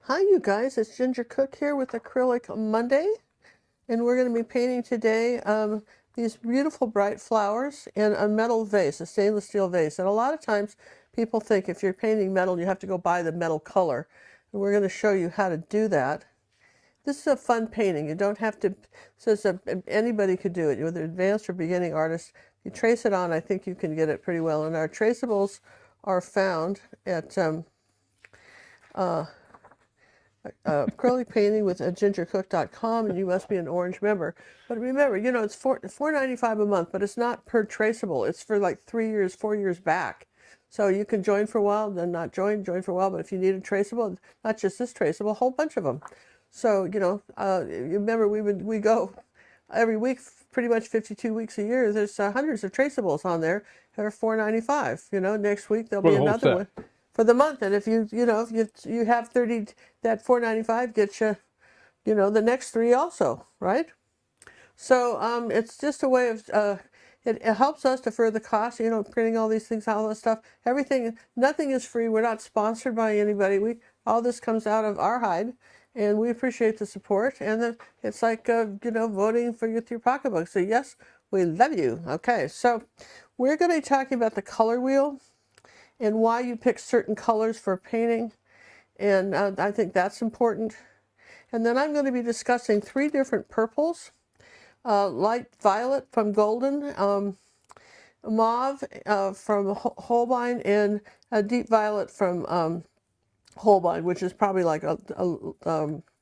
Hi you guys, it's Ginger Cook here with Acrylic Monday, and we're going to be painting today these beautiful bright flowers in a metal vase, a stainless steel vase. And a lot of times people think if you're painting metal you have to go buy the metal color, and we're going to show you how to do that. This is a fun painting. You don't have to, anybody could do it, whether advanced or beginning artist. If you trace it on, I think you can get it pretty well. And our traceables are found at acrylic painting with gingercook.com, and you must be an Orange member. But remember, you know, it's $4.95 a month, but it's not per traceable. It's for like 3 years, 4 years back. So you can join for a while, then not join for a while. But if you need a traceable, not just this traceable, a whole bunch of them. So, you know, you remember we go every week, pretty much 52 weeks a year. There's hundreds of traceables on there that are $4.95. You know, next week there'll be another one for the month. And if you have 30, that $4.95 gets you, you know, the next 3 also, right? So it's just a way of it helps us defer the cost, you know, printing all these things, all this stuff. Everything, nothing is free. We're not sponsored by anybody. All this comes out of our hide, and we appreciate the support. And it's like you know, voting for your pocketbook. So yes, we love you. Okay, so we're going to be talking about the color wheel and why you pick certain colors for painting, and I think that's important. And then I'm going to be discussing 3 different purples: light violet from golden, mauve from Holbein, and a deep violet from Holbein, which is probably like a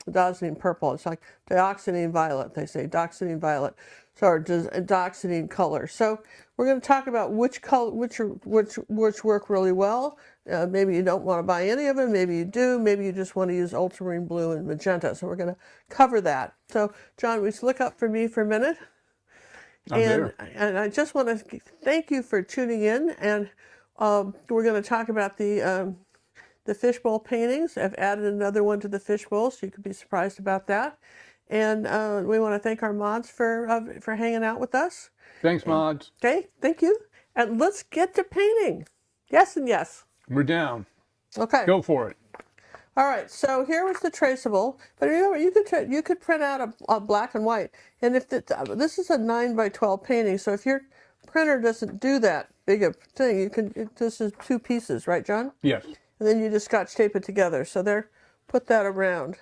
dioxazine purple. It's like dioxazine violet, they say, dioxazine violet, so dioxazine color. So we're going to talk about which work really well. Maybe you don't want to buy any of them. Maybe you do. Maybe you just want to use ultramarine blue and magenta. So we're going to cover that. So John, will you look up for me for a minute? And I just want to thank you for tuning in. And we're going to talk about the fishbowl paintings. I've added another one to the fishbowl, so you could be surprised about that. And we want to thank our mods for hanging out with us. Thanks, mods. Okay, thank you. And let's get to painting. Yes and yes. We're down. Okay. Go for it. All right. So here was the traceable. But remember, you could print out a black and white. And if this is a 9x12 painting, so if your printer doesn't do that big a thing, you can. This is 2 pieces, right, John? Yes. And then you just Scotch tape it together. So there, put that around.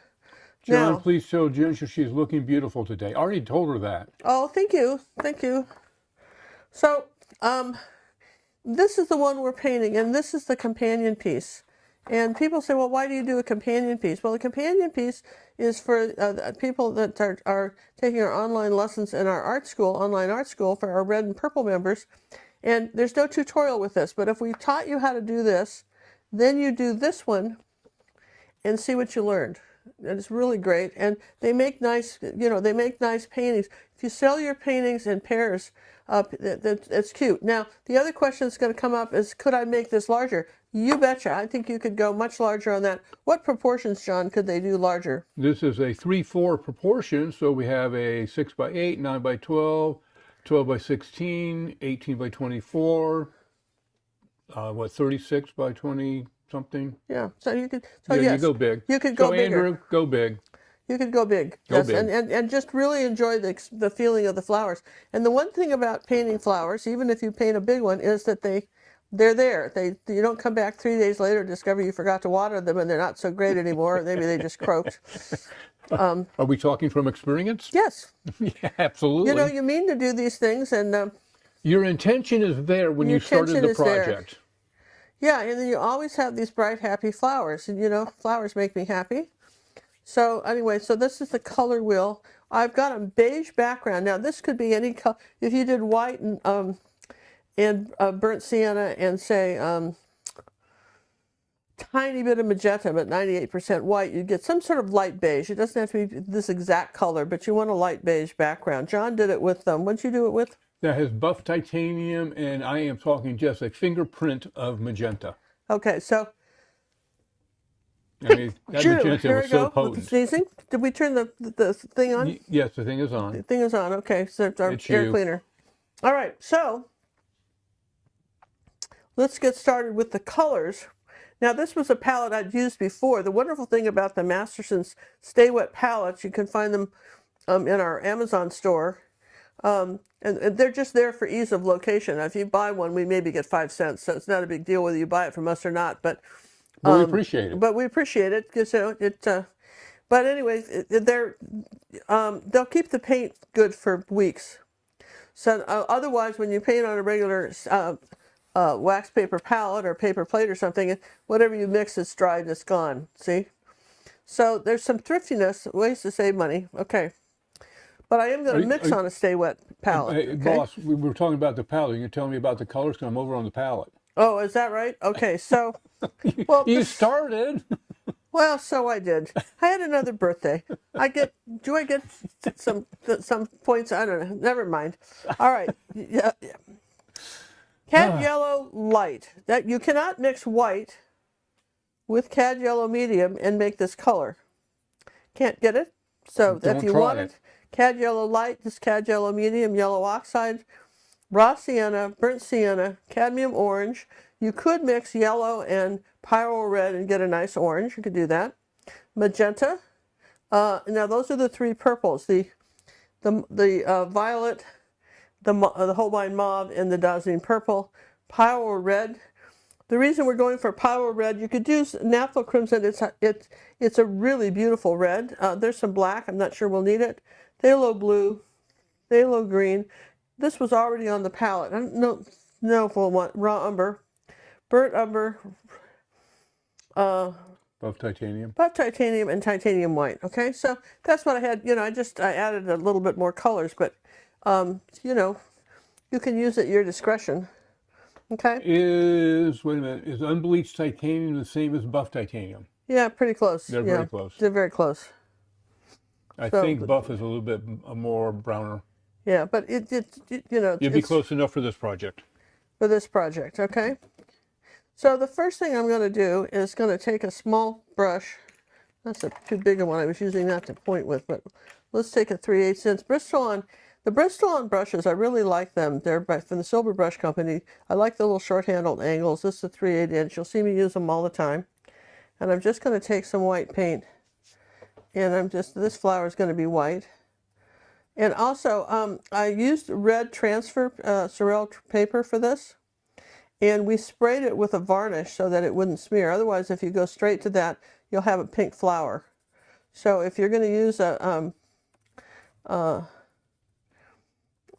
John, now, please show Ginger she's looking beautiful today. I already told her that. Oh, thank you. Thank you. So, this is the one we're painting, and this is the companion piece. And people say, well, why do you do a companion piece? Well, the companion piece is for people that are taking our online lessons in our art school, online art school, for our red and purple members. And there's no tutorial with this, but if we taught you how to do this, then you do this one and see what you learned. And it's really great. And they make nice, you know, they make nice paintings. If you sell your paintings in pairs, it's cute. Now, the other question that's going to come up is, could I make this larger? You betcha. I think you could go much larger on that. What proportions, John, could they do larger? This is a 3/4 proportion. So we have a 6x8, 9x12, 12x16, 18x24, 36 by 20 something. Yeah. So you could. So yeah, yes, you go big. You could go bigger. Andrew, go big. You could go big. Go yes, big. And just really enjoy the feeling of the flowers. And the one thing about painting flowers, even if you paint a big one, is that they're there. You don't come back 3 days later and discover you forgot to water them and they're not so great anymore. Maybe they just croaked. Are we talking from experience? Yes. Yeah, absolutely. You know, you mean to do these things, and your intention is there when you started the project. Yeah, and then you always have these bright, happy flowers. And, you know, flowers make me happy. So anyway, so this is the color wheel. I've got a beige background. Now, this could be any color. If you did white and burnt sienna and, say, tiny bit of magenta, but 98% white, you'd get some sort of light beige. It doesn't have to be this exact color, but you want a light beige background. John did it with, what'd you do it with? That has buff titanium, and I am talking just a fingerprint of magenta. Okay, so I mean, that magenta was so potent. With the sneezing. Did we turn the thing on? Yes, the thing is on. The thing is on. Okay, so it's our air cleaner. All right, so let's get started with the colors. Now this was a palette I'd used before. The wonderful thing about the Masterson's Stay Wet palettes, you can find them in our Amazon store. And they're just there for ease of location. Now, if you buy one, we maybe get 5 cents, so it's not a big deal whether you buy it from us or not. But we appreciate it. But we appreciate it because but anyways, they'll keep the paint good for weeks. So otherwise, when you paint on a regular wax paper palette or paper plate or something, whatever you mix is dried and it's gone. See? So there's some thriftiness, ways to save money. Okay. But I am going to mix on a Stay Wet palette. Hey, okay? boss, we were talking about the palette. You can tell me about the colors because I'm over on the palette. Oh, is that right? Okay, so well, You started. well, so I did. I had another birthday. Do I get some points? I don't know. Never mind. All right. Yeah. Cad yellow light. That you cannot mix white with cad yellow medium and make this color. Can't get it. So Don't if you try want it. cad yellow light, this cad yellow medium, yellow oxide, raw sienna, burnt sienna, cadmium orange. You could mix yellow and Pyrrole red and get a nice orange. You could do that. Magenta. Now those are the three purples: the violet, the Holbein mauve, and the dazzling purple. Pyrrole red. The reason we're going for Pyrrole red, you could use naphtha crimson. It's a really beautiful red. There's some black. I'm not sure we'll need it. Phthalo blue, phthalo green. This was already on the palette. I don't know if we'll want raw umber, burnt umber, Buff titanium. buff titanium, and titanium white. Okay, so that's what I had. I added a little bit more colors, but you can use at your discretion. Okay. Wait a minute, is unbleached titanium the same as buff titanium? Yeah, pretty close. They're very close. They're very close. I think buff is a little bit more browner. Yeah, but You'd be close enough for this project. For this project, okay? So the first thing I'm going to do is going to take a small brush. That's a too big a one. I was using that to point with, but let's take a 3/8 inch Bristol-on. The Bristol-on brushes, I really like them. They're from the Silver Brush Company. I like the little short-handled angles. This is a 3/8 inch. You'll see me use them all the time. And I'm just going to take some white paint. And this flower is going to be white. And also, I used red transfer Sorel paper for this. And we sprayed it with a varnish so that it wouldn't smear. Otherwise, if you go straight to that, you'll have a pink flower. So if you're going to use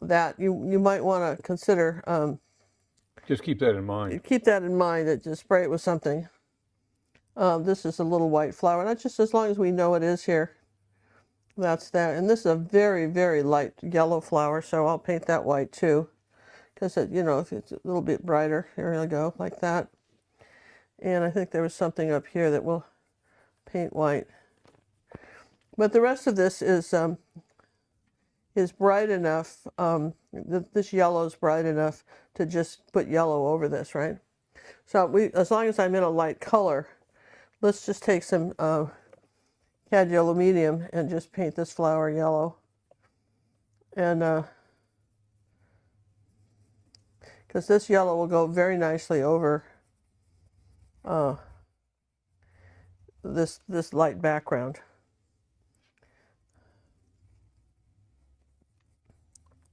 that, you might want to consider. Just keep that in mind. Keep that in mind, that just spray it with something. This is a little white flower. Not just as long as we know it is here. That's that. And this is a very, very light yellow flower, so I'll paint that white too. Because, if it's a little bit brighter, here we go, like that. And I think there was something up here that we'll paint white. But the rest of this is bright enough. This yellow is bright enough to just put yellow over this, right? So as long as I'm in a light color, let's just take some cad yellow medium and just paint this flower yellow. And because this yellow will go very nicely over this light background.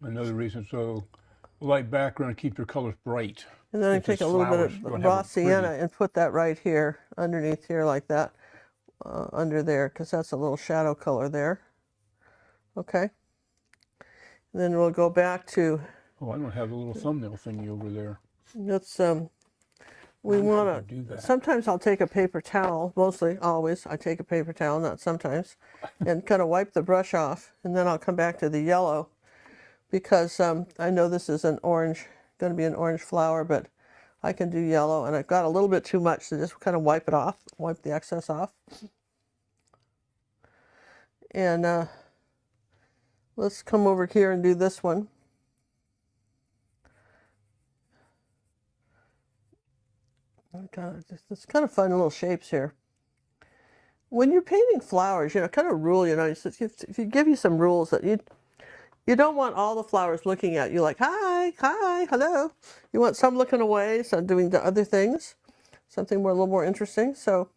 Another reason, so light background, keep your colors bright. And then I take a little bit of raw sienna and put that right here, underneath here like that, under there, because that's a little shadow color there. Okay. And then we'll go back to... Oh, I don't have the little thumbnail thingy over there. Let's, we want to... Sometimes I'll take a paper towel, mostly, always, I take a paper towel, not sometimes, and kind of wipe the brush off, and then I'll come back to the yellow, because I know this is an orange, going to be an orange flower, but I can do yellow, and I've got a little bit too much, so just kind of wipe it off, wipe the excess off. And let's come over here and do this one. It's kind of fun little shapes here. When you're painting flowers, kind of rule, if you give you some rules that you don't want all the flowers looking at you like, hi, hello. You want some looking away, some doing the other things. something more, a little more interesting. So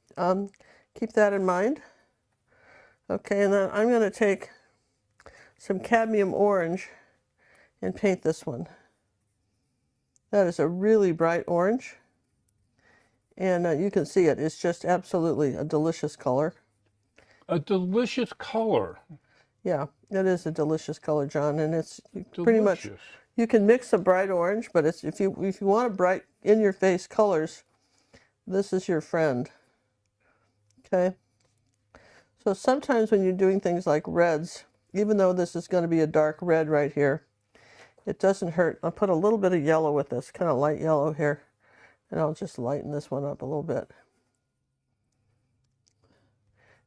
keep that in mind. Okay, and then I'm going to take some cadmium orange and paint this one. That is a really bright orange. And you can see it. It's just absolutely a delicious color. A delicious color. Yeah, it is a delicious color, John. And it's Delicious. pretty much, you can mix a bright orange, but it's, if you want a bright, in-your-face colors, this is your friend. Okay? So sometimes when you're doing things like reds, even though this is going to be a dark red right here, it doesn't hurt. I'll put a little bit of yellow with this, kind of light yellow here. And I'll just lighten this one up a little bit.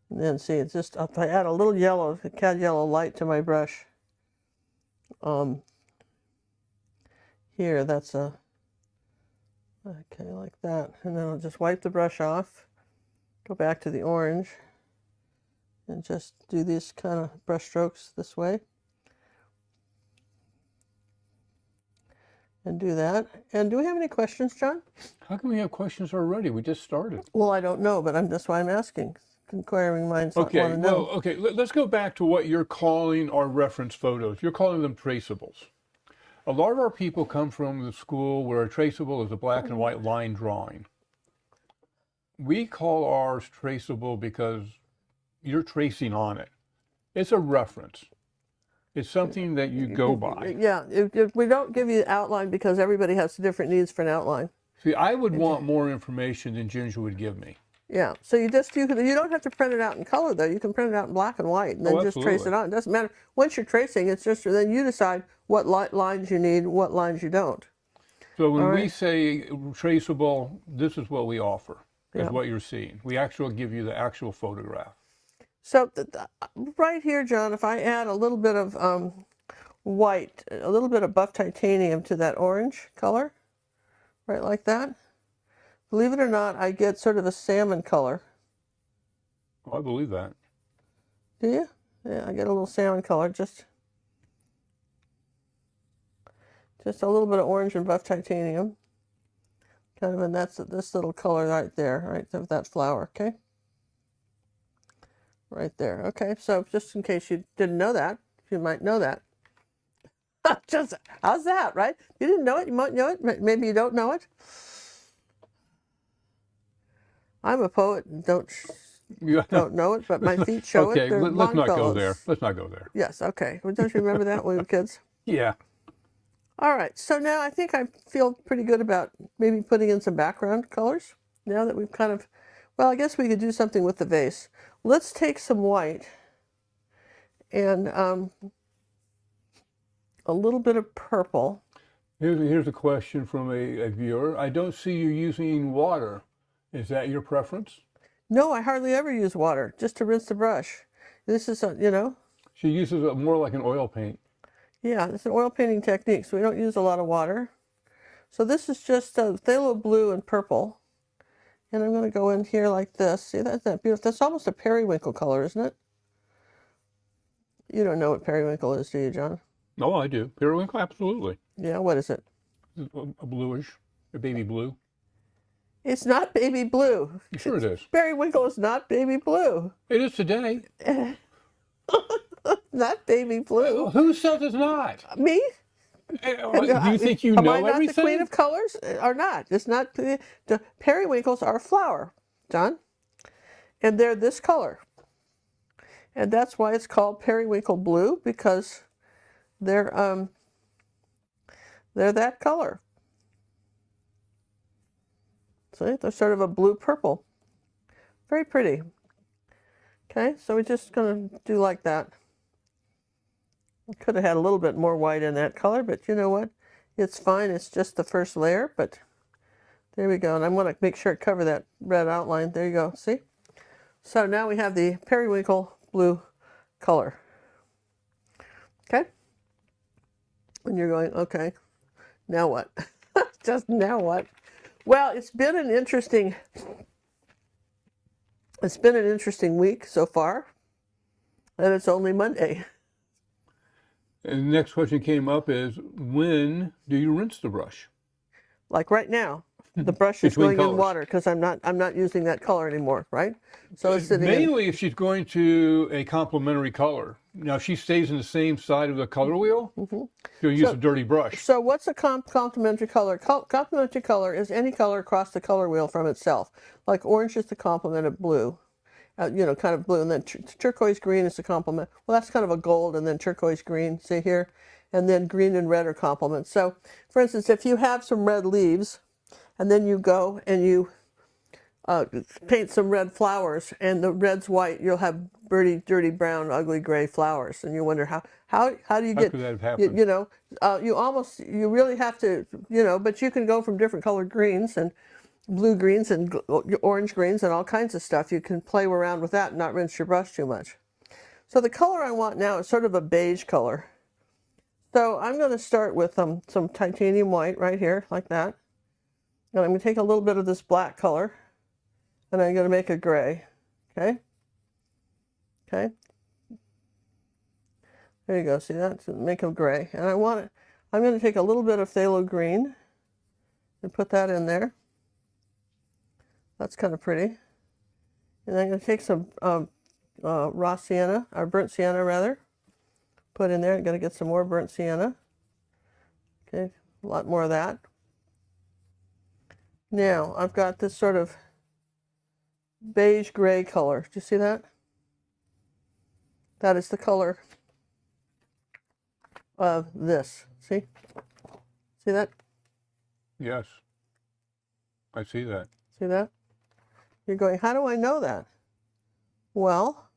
And then see, it's just, if I add a little yellow, cad yellow light to my brush, here, that's a, okay, like that. And then I'll just wipe the brush off, go back to the orange, and just do these kind of brush strokes this way. And do that. And do we have any questions, John? How can we have questions already? We just started. Well, I don't know, but that's why I'm asking. Inquiring minds want to know. Well, okay, let's go back to what you're calling our reference photos. You're calling them traceables. A lot of our people come from the school where a traceable is a black and white line drawing. We call ours traceable because you're tracing on it. It's a reference. It's something that you go by. Yeah, if we don't give you outline because everybody has different needs for an outline. See, I would want more information than Ginger would give me. Yeah, so you don't have to print it out in color though. You can print it out in black and white and then just trace it on. It doesn't matter. Once you're tracing, it's just, then you decide what lines you need, what lines you don't. So when we say traceable, this is what we offer, is what you're seeing. We actually give you the actual photograph. So right here, John, if I add a little bit of white, a little bit of buff titanium to that orange color, right like that, believe it or not, I get sort of a salmon color. Oh, I believe that. Do you? Yeah, I get a little salmon color, just a little bit of orange and buff titanium. Kind of, and that's this little color right there, right of that flower, okay? Right there. Okay, so just in case you didn't know that, you might know that. Just, how's that, right? You didn't know it, you might know it, maybe you don't know it. I'm a poet and don't know it, but my feet show it. Okay, let's not go there. Let's not go there. Yes, okay. Well, don't you remember that when we were kids? Yeah. All right, so now I think I feel pretty good about maybe putting in some background colors. Now that we've kind of, well, I guess we could do something with the vase. Let's take some white and a little bit of purple. Here's a question from a viewer. I don't see you using water. Is that your preference? No, I hardly ever use water, just to rinse the brush. This is, you know. She uses it more like an oil paint. Yeah, it's an oil painting technique, so we don't use a lot of water. So this is just phthalo blue and purple. And I'm going to go in here like this. See, that's that beautiful. That's almost a periwinkle color, isn't it? You don't know what periwinkle is, do you, John? Oh, I do. Periwinkle, absolutely. Yeah, what is it? A bluish, a baby blue. It's not baby blue. Sure it is. Periwinkle is not baby blue. It is today. Not baby blue. Who says it's not? Me? Do you think you know everything? Am I not the queen of colors or not? It's not. The periwinkles are a flower, John, and they're this color, and that's why it's called periwinkle blue, because they're that color. See, they're sort of a blue purple, very pretty. Okay, so we're just going to do like that. I could have had a little bit more white in that color, but you know what? It's fine. It's just the first layer, but there we go. And I'm going to make sure I cover that red outline. There you go. See? So now we have the periwinkle blue color. Okay? And you're going, okay, now what? Just now what? Well, it's been an interesting week so far, and it's only Monday. And the next question came up is, when do you rinse the brush? Like right now. the brush is Between going in colors. water because I'm not using that color anymore, right? So it's sitting in. Mainly if she's going to a complementary color. Now, if she stays in the same side of the color wheel, she'll use a dirty brush. So what's a complementary color? Complementary color is any color across the color wheel from itself. Like orange is the complement of blue, you know, kind of blue, and then turquoise green is the complement. Well, that's kind of a gold, and then turquoise green, see here? And then green and red are complements. So, for instance, if you have some red leaves, and then you go and you paint some red flowers, and the red's white, you'll have dirty brown, ugly gray flowers, and you wonder how do you How get, could that have happened? you know, you really have to, you know, but you can go from different colored greens and blue greens and orange greens and all kinds of stuff. You can play around with that and not rinse your brush too much. So the color I want now is sort of a beige color. So I'm going to start with some titanium white right here, like that. And I'm going to take a little bit of this black color, and I'm going to make a gray. Okay? Okay? There you go. See that? So make a gray. And I'm going to take a little bit of phthalo green and put that in there. That's kind of pretty. And I'm going to take some raw sienna, or burnt sienna rather. Put in there. I'm going to get some more burnt sienna. Okay, a lot more of that. Now I've got this sort of beige gray color. Do you see that? That is the color of this. See? See that? Yes, I see that. See that? You're going, how do I know that? Well,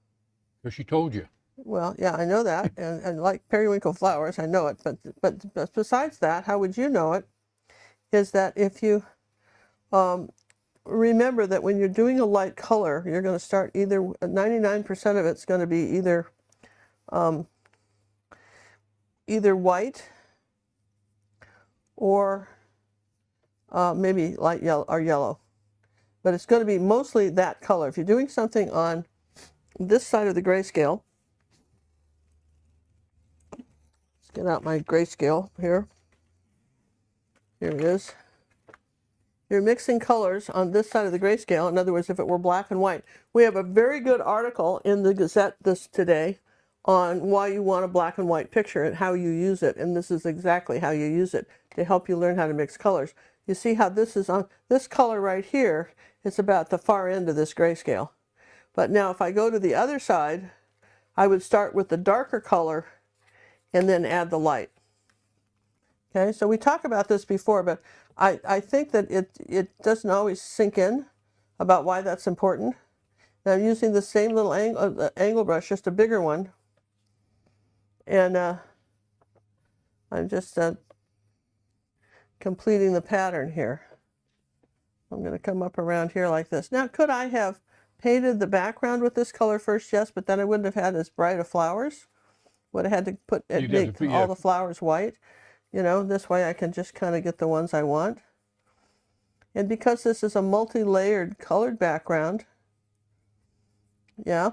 Because she told you. well, yeah, I know that, and like periwinkle flowers, I know it. But besides that, how would you know it? Is that if you remember that when you're doing a light color, you're going to start either 99% of it's going to be either white or maybe light yellow or yellow, but it's going to be mostly that color. If you're doing something on this side of the grayscale. Let's get out my grayscale here. Here it is. You're mixing colors on this side of the grayscale. In other words, if it were black and white. We have a very good article in the Gazette today on why you want a black and white picture and how you use it. And this is exactly how you use it to help you learn how to mix colors. You see how this is on this color right here. It's about the far end of this grayscale. But now if I go to the other side, I would start with the darker color and then add the light. Okay, so we talked about this before, but I think that it doesn't always sink in about why that's important. Now I'm using the same little angle brush, just a bigger one. And I'm just completing the pattern here. I'm going to come up around here like this. Now, could I have painted the background with this color first? Yes, but then I wouldn't have had as bright of flowers. Would have had to make all the flowers white. You know, this way I can just kind of get the ones I want. And because this is a multi-layered colored background, yeah,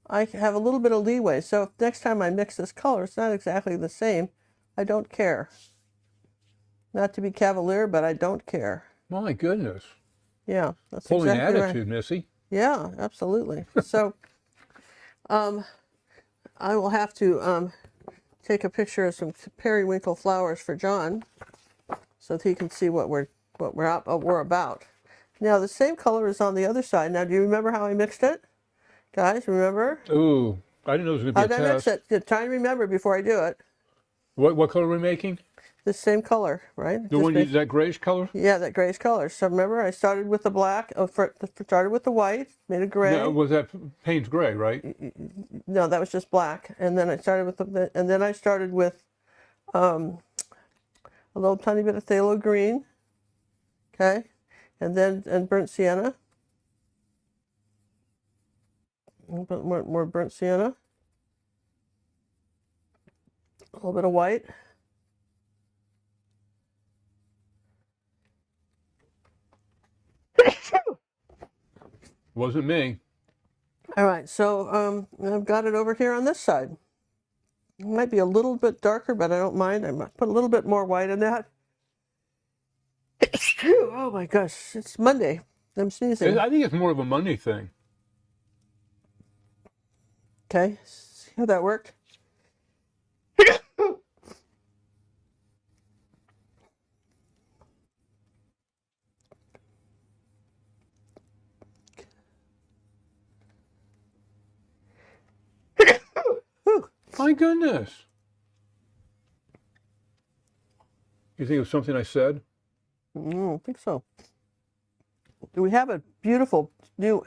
I have a little bit of leeway. So if next time I mix this color, it's not exactly the same, I don't care. Not to be cavalier, but I don't care. My goodness. Yeah, that's Pulling exactly attitude, right. Missy. Yeah, absolutely. So I will have to take a picture of some periwinkle flowers for John so that he can see what we're about. Now the same color is on the other side. Now do you remember how I mixed it? Guys, remember? Ooh, I didn't know it was going to be a test. How did I mix it? Try and remember before I do it. What color are we making? The same color, right? The one, that grayish color? Yeah, that grayish color. So remember, I started with the black, started with the white, made a gray. No, was that Payne's gray, right? No, that was just black. And then I started with a little tiny bit of phthalo green, okay, and burnt sienna. A little bit more burnt sienna. A little bit of white. Wasn't me. All right, so I've got it over here on this side. It might be a little bit darker, but I don't mind. I might put a little bit more white in that. Oh my gosh, it's Monday. I'm sneezing. I think it's more of a Monday thing. Okay, see how that worked? My goodness. You think it was something I said? I don't think so. We have a beautiful new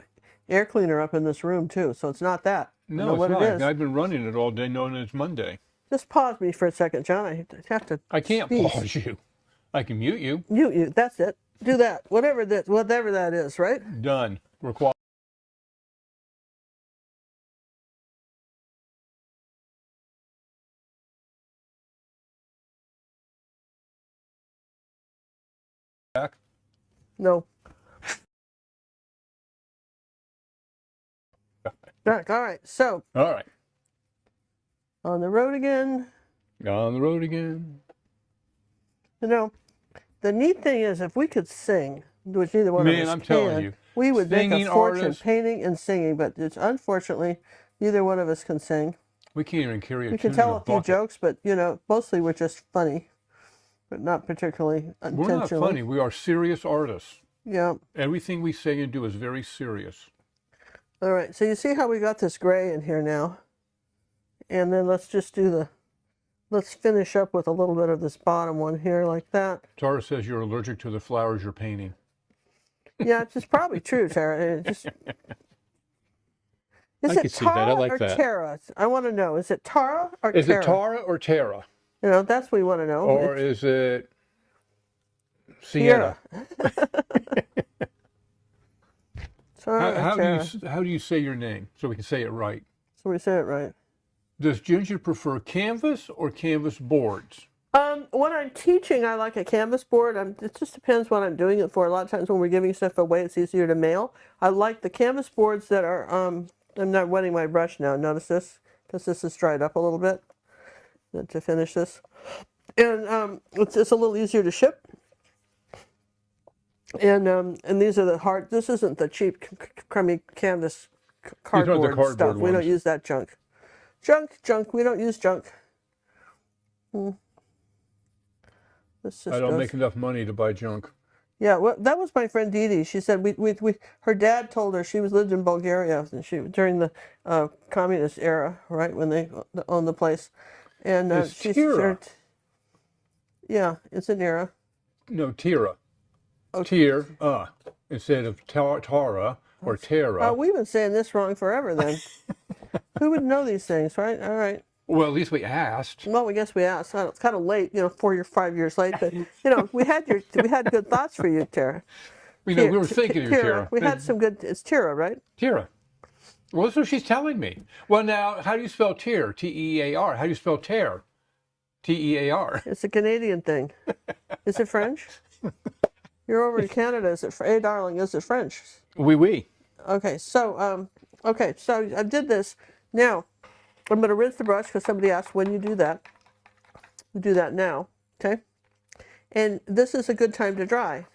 air cleaner up in this room too, so it's not that. I know No, it's what not. it is. I've been running it all day knowing it's Monday. Just pause me for a second, John. I have to. I can't sneeze. pause you. I can mute you. Mute you. That's it. Do that. Whatever that is, right? Done. We're quiet. Back. No. Back. All right. So All right. on the road again. On the road again. You know, the neat thing is, if we could sing, which neither one of us I'm can, telling you, we would make a singing fortune artists- painting and singing. But it's unfortunately neither one of us can sing. We can't even carry a We tune can tell in a a few bucket. jokes, but mostly we're just funny, but not particularly We're not intentionally. funny. We are serious artists. Yeah. Everything we say and do is very serious. All right. So you see how we got this gray in here now, and then let's just do let's finish up with a little bit of this bottom one here, like that. Tara says you're allergic to the flowers you're painting. Yeah, it's just probably true, Tara. Is I it can see that. I Tara like or that. Tara? I want to know. Is it Tara or Is Tara? it Tara or Tara? That's what we want to know. Or is it Sienna? Tara or Tara. How do you say your name so we can say it right? So we say it right. Does Ginger prefer canvas or canvas boards? When I'm teaching, I like a canvas board. It just depends what I'm doing it for. A lot of times when we're giving stuff away, it's easier to mail. I like the canvas boards that are, I'm not wetting my brush now. Notice this, because this is dried up a little bit to finish this. And it's a little easier to ship. And these are the hard, this isn't the cheap, crummy canvas cardboard, stuff. We don't use that junk. Junk, we don't use junk. I don't make enough money to buy junk. Yeah, well, that was my friend Dee Dee. She said her dad told her she lived in Bulgaria and during the communist era, right, when they owned the place. And she Tira. Yeah, it's an era. No, Tira. Oh, Tira, instead of Tara or Tara. We've been saying this wrong forever then. Who would know these things, right? All right. Well, at least we asked. Well, I guess we asked. It's kind of late, 4 or 5 years late, but we had good thoughts for you, Tara. We were thinking of you, Tara. We had some good. It's Tara, right? Tira. Well, that's what she's telling me. Well, now, how do you spell tear? T-E-A-R. How do you spell tear? T-E-A-R. It's a Canadian thing. Is it French? You're over in Canada. Is it? Hey, darling, is it French? Oui. Okay, so I did this. Now, I'm going to rinse the brush because somebody asked when you do that. You do that now, okay? And this is a good time to dry.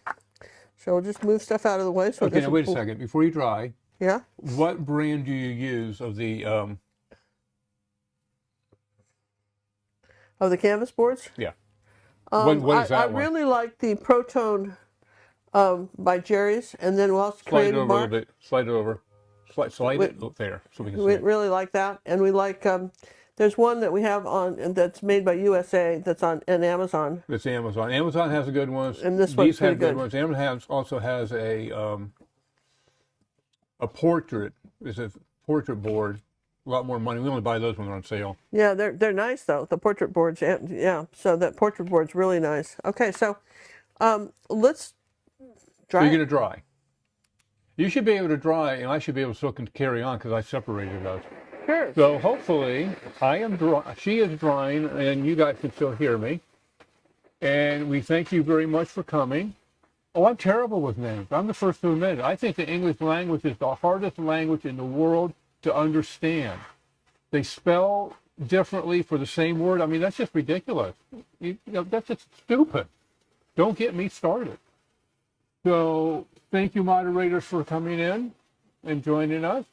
So we'll just move stuff out of the way. So Okay, now wait a second. Before you dry, yeah. What brand do you use of the? Of the canvas boards? Yeah. What is that I one? really like the Proton by Jerry's, and then we'll also Slide it over a little bit. Slide it over. Slide it there so we can see. We it. really like that, and we like. There's one that we have that's made by USA that's on Amazon. It's Amazon. Amazon has a good ones. And this one's These have pretty good ones. Amazon also has a portrait. It's a portrait board. A lot more money. We only buy those when they're on sale. Yeah, they're nice though. The portrait boards. Yeah, so that portrait board's really nice. Okay, so let's dry. So you're gonna dry. You should be able to dry, and I should be able to still carry on because I separated those. Sure. So hopefully, I am dry. She is drying, and you guys can still hear me. And we thank you very much for coming. Oh, I'm terrible with names. I'm the first to admit it. I think the English language is the hardest language in the world to understand. They spell differently for the same word. I mean, that's just ridiculous. That's just stupid. Don't get me started. So thank you, moderators, for coming in and joining us.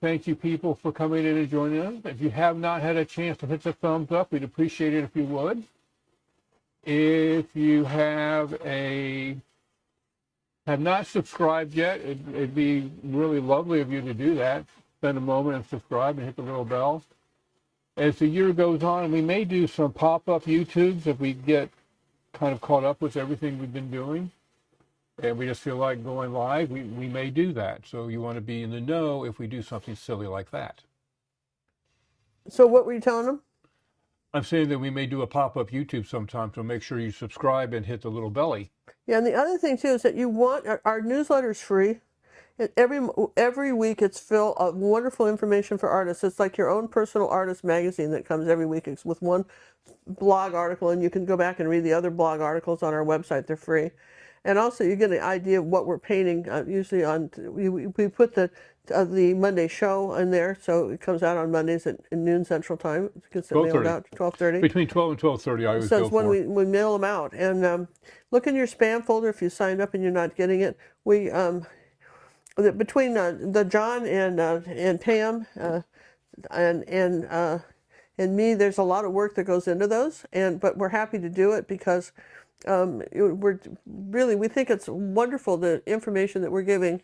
Thank you, people, for coming in and joining us. If you have not had a chance to hit the thumbs up, we'd appreciate it if you would. If you have not subscribed yet, it'd be really lovely of you to do that. Spend a moment and subscribe and hit the little bell. As the year goes on, we may do some pop-up YouTubes if we get kind of caught up with everything we've been doing. And we just feel like going live, we may do that. So you want to be in the know if we do something silly like that. So what were you telling them? I'm saying that we may do a pop-up YouTube sometime, so make sure you subscribe and hit the little belly. Yeah, and the other thing too is that you want our newsletter is free. And every week it's full of wonderful information for artists. It's like your own personal artist magazine that comes every week. It's with one blog article, and you can go back and read the other blog articles on our website. They're free. And also you get an idea of what we're painting. Usually we put the Monday show in there, so it comes out on Mondays at noon Central Time. It gets mailed out 12:30. Between 12 and 12:30, I always So go it's when for. we mail them out. And look in your spam folder if you signed up and you're not getting it. We between the John and Pam and me, there's a lot of work that goes into those, but we're happy to do it because we think it's wonderful, the information that we're giving,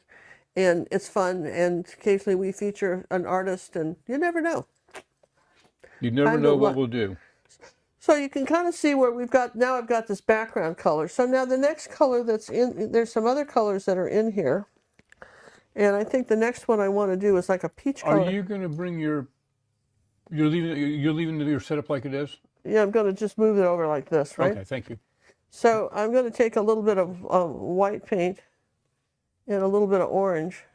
and it's fun, and occasionally we feature an artist, and you never know. You never know what we'll do. So you can kind of see where now I've got this background color. So now the next color that's there's some other colors that are in here. And I think the next one I want to do is like a peach color. Are you going to bring you're leaving your setup like it is? Yeah, I'm going to just move it over like this, right? Okay, thank you. So I'm going to take a little bit of white paint and a little bit of orange,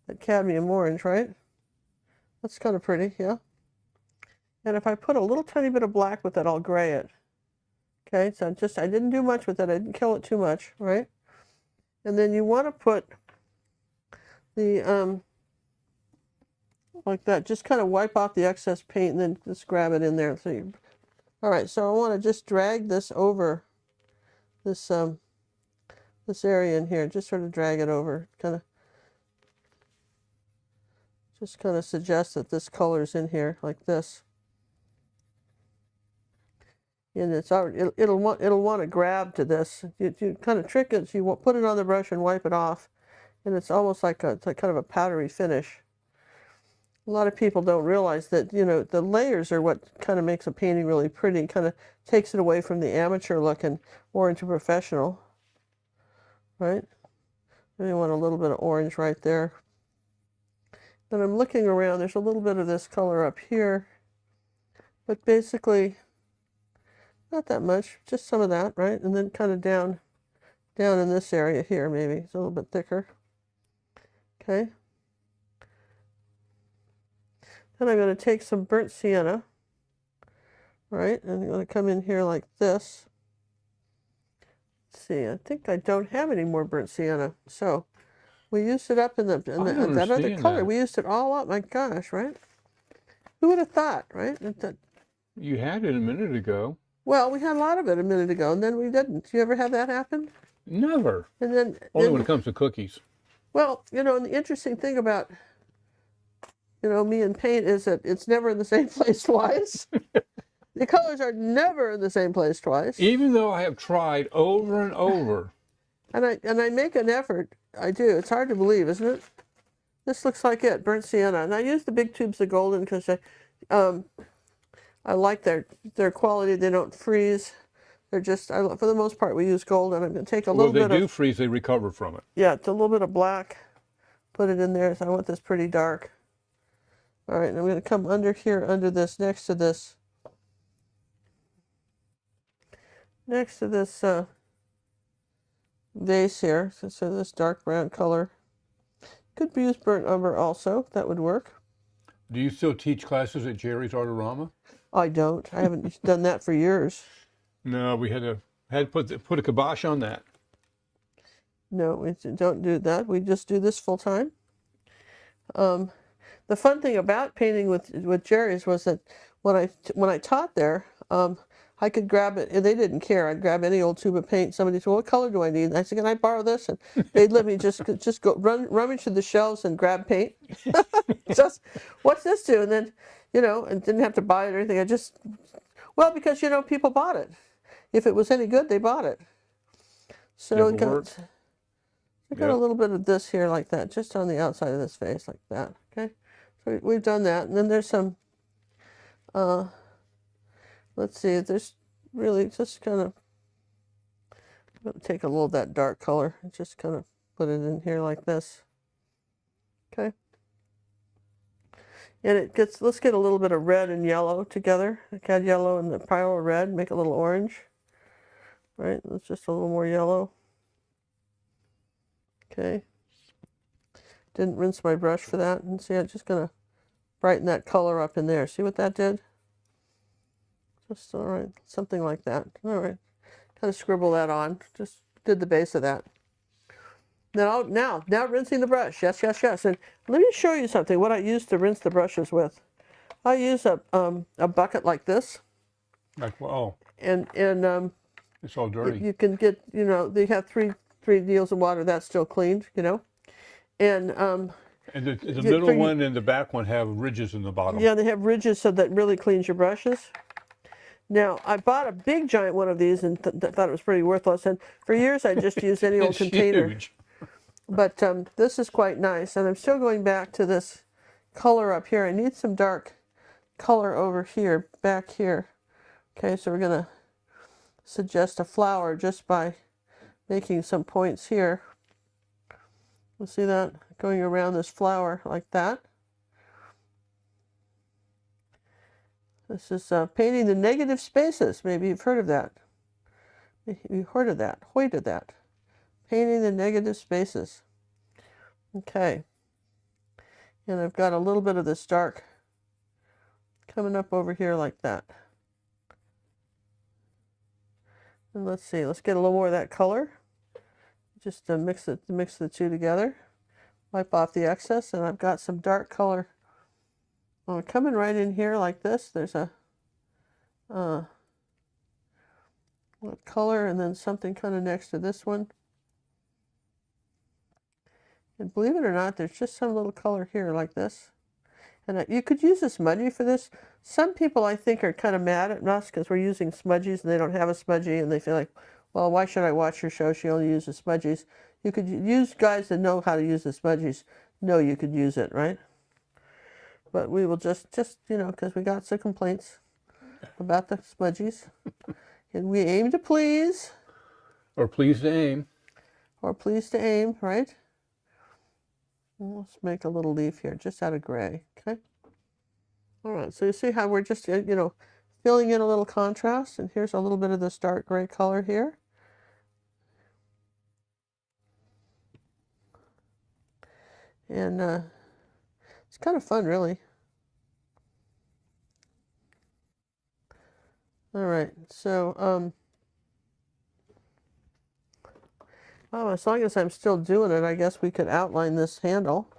that cadmium orange, right? That's kind of pretty, yeah. And if I put a little tiny bit of black with it, I'll gray it. Okay, so I didn't do much with it. I didn't kill it too much, right? And then you want to put the like that, just kind of wipe off the excess paint and then just grab it in there. All right, so I want to just drag this over this this area in here, just sort of drag it over, kind of suggest that this color's in here like this. And it'll want to grab to this. You kind of trick it, so you put it on the brush and wipe it off. And it's almost like kind of a powdery finish. A lot of people don't realize that, the layers are what kind of makes a painting really pretty, kind of takes it away from the amateur look and more into professional, right? Maybe want a little bit of orange right there. Then I'm looking around, there's a little bit of this color up here, but basically not that much, just some of that, right? And then kind of down in this area here, maybe it's a little bit thicker. Okay. Then I'm going to take some burnt sienna, right? And I'm going to come in here like this. Let's see, I think I don't have any more burnt sienna. So we used it up in that other color. We used it all up. My gosh, right? Who would have thought, right? You had it a minute ago. Well, we had a lot of it a minute ago, and then we didn't. You ever have that happen? Never. And then only when it comes to cookies. Well, and the interesting thing about, me and paint is that it's never in the same place twice. The colors are never in the same place twice. Even though I have tried over and over. And I make an effort. I do. It's hard to believe, isn't it? This looks like it, burnt sienna. And I use the big tubes of golden because I like their quality. They don't freeze. They're just, for the most part, we use gold, and I'm going to take a little bit of... Well, they do freeze, they recover from it. Yeah, it's a little bit of black. Put it in there, so I want this pretty dark. All right, and I'm going to come under here, under this, next to this vase here, so this dark brown color. Could be used burnt umber also, that would work. Do you still teach classes at Jerry's Artorama? I don't. I haven't done that for years. No, we had to put a kibosh on that. No, we don't do that. We just do this full time. The fun thing about painting with Jerry's was that when I taught there, I I could grab it, and they didn't care. I'd grab any old tube of paint. Somebody said, "Well, what color do I need?" And I said, "Can I borrow this?" And they'd let me just go rummage through the shelves and grab paint. Just, what's this do? And then, and didn't have to buy it or anything. Well, because people bought it. If it was any good, they bought it. So I got a little bit of this here like that, just on the outside of this face like that. Okay, so we've done that, and then there's some. Let's see. There's really just kind of. I'm going to take a little of that dark color and just kind of put it in here like this. Okay. And let's get a little bit of red and yellow together. I got yellow and the Pyrrole red, make a little orange. Right, that's just a little more yellow. Okay. Didn't rinse my brush for that. And see, I'm just going to brighten that color up in there. See what that did? Just, all right, something like that. All right. Kind of scribble that on. Just did the base of that. Now rinsing the brush. Yes, yes, yes. And let me show you something, what I use to rinse the brushes with. I use a bucket like this. Like, wow. And it's all dirty. You can get, they have three deals of water, that's still cleaned, And the middle one and the back one have ridges in the bottom. Yeah, they have ridges, so that really cleans your brushes. Now, I bought a big giant one of these and thought it was pretty worthless. And for years, I just used any old container. Huge. But this is quite nice. And I'm still going back to this color up here. I need some dark color over here, back here. Okay, so we're going to suggest a flower just by making some points here. You'll see that going around this flower like that. This is painting the negative spaces. Maybe you've heard of that. You've heard of that. Painting the negative spaces. Okay. And I've got a little bit of this dark coming up over here like that. And let's see, let's get a little more of that color. Just to mix the two together. Wipe off the excess, and I've got some dark color coming right in here like this. There's a color, and then something kind of next to this one. And believe it or not, there's just some little color here like this. And you could use a smudgy for this. Some people, I think, are kind of mad at us because we're using smudgies and they don't have a smudgy, and they feel like, well, why should I watch your show? She only uses smudgies. You could use guys that know how to use the smudgies. Know you could use it, right? But we will just because we got some complaints about the smudgies. And we aim to please. Or please to aim. Or please to aim, right? Let's make a little leaf here, just out of gray, okay? All right, so you see how we're just, filling in a little contrast, and here's a little bit of this dark gray color here. And it's kind of fun, really. All right, so, well, as long as I'm still doing it, I guess we could outline this handle.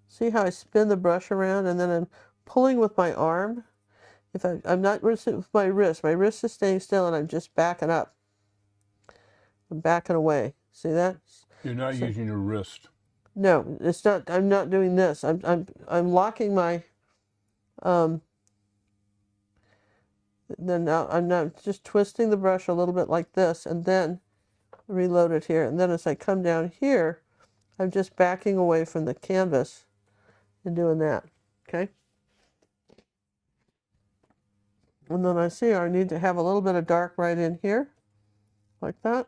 See how I spin the brush around, and then I'm pulling with my arm. If I'm not with my wrist is staying still, and I'm just backing up. I'm backing away. See that? You're not using your wrist. No, it's not. I'm not doing this. I'm locking my. Then now I'm not just twisting the brush a little bit like this, and then reload it here. And then as I come down here, I'm just backing away from the canvas and doing that. Okay. And then I see I need to have a little bit of dark right in here, like that.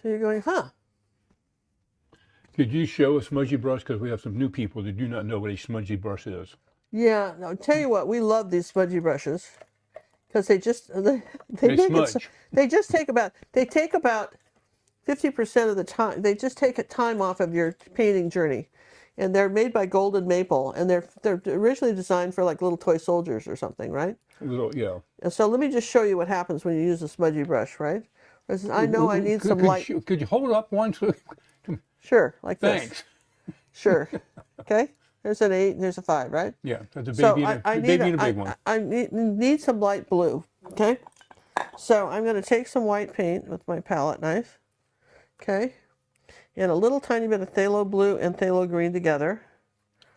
So you're going, huh? Could you show a smudgy brush? Because we have some new people that do not know what a smudgy brush is. Yeah, no, I'll tell you what, we love these smudgy brushes because they just they take about 50% of the time. They just take a time off of your painting journey. and they're made by Golden Maple, and they're originally designed for like little toy soldiers or something, right? Yeah. And so let me just show you what happens when you use a smudgy brush, right? I know I need some light. Could you hold up one? Sure, like this. Thanks. Sure. Okay. There's an 8 and there's a 5, right? Yeah, that's a So baby and I a need baby and a big one. I need some light blue. Okay. So I'm going to take some white paint with my palette knife. Okay. And a little tiny bit of phthalo blue and phthalo green together.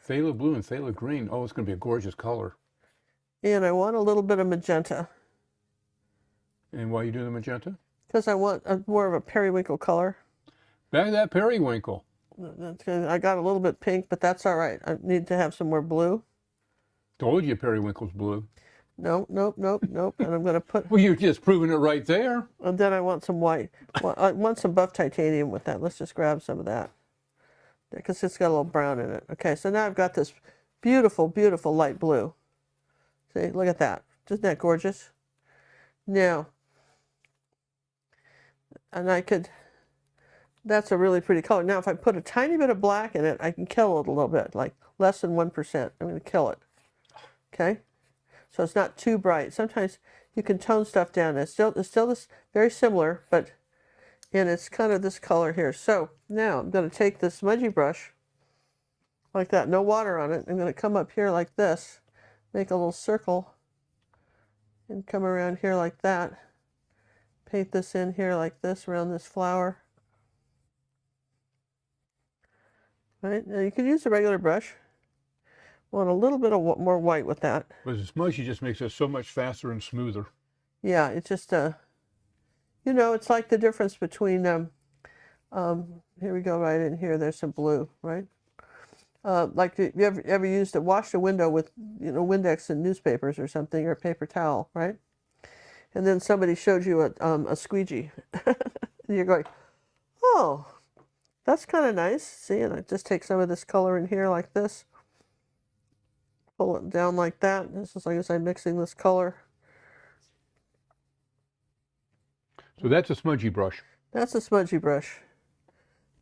Phthalo blue and phthalo green. Oh, it's going to be a gorgeous color. And I want a little bit of magenta. And why are you doing the magenta? Because I want more of a periwinkle color. Back to that periwinkle. I got a little bit pink, but that's all right. I need to have some more blue. Told you periwinkle's blue. Nope, nope, nope, nope. And I'm going to put... Well, you're just proving it right there. And then I want some white. Well, I want some buff titanium with that. Let's just grab some of that. Because it's got a little brown in it. Okay, so now I've got this beautiful, beautiful light blue. See, look at that. Isn't that gorgeous? Now, and I could... That's a really pretty color. Now, if I put a tiny bit of black in it, I can kill it a little bit, like less than 1%. I'm going to kill it. Okay? So it's not too bright. Sometimes you can tone stuff down. It's still this very similar, but and it's kind of this color here. So now I'm going to take this smudgy brush like that, no water on it. I'm going to come up here like this, make a little circle, and come around here like that. Paint this in here like this around this flower. Right, now you can use a regular brush. Want a little bit of more white with that. But the smudgy just makes it so much faster and smoother. Yeah, it's just you know, it's like the difference between here we go right in here. There's some blue, right? Like you ever used to wash a window with Windex and newspapers or something, or a paper towel, right? And then somebody showed you a squeegee, and you're going, oh. That's kind of nice. See, and I just take some of this color in here like this. Pull it down like that. Just as long as I'm mixing this color. So that's a smudgy brush. That's a smudgy brush.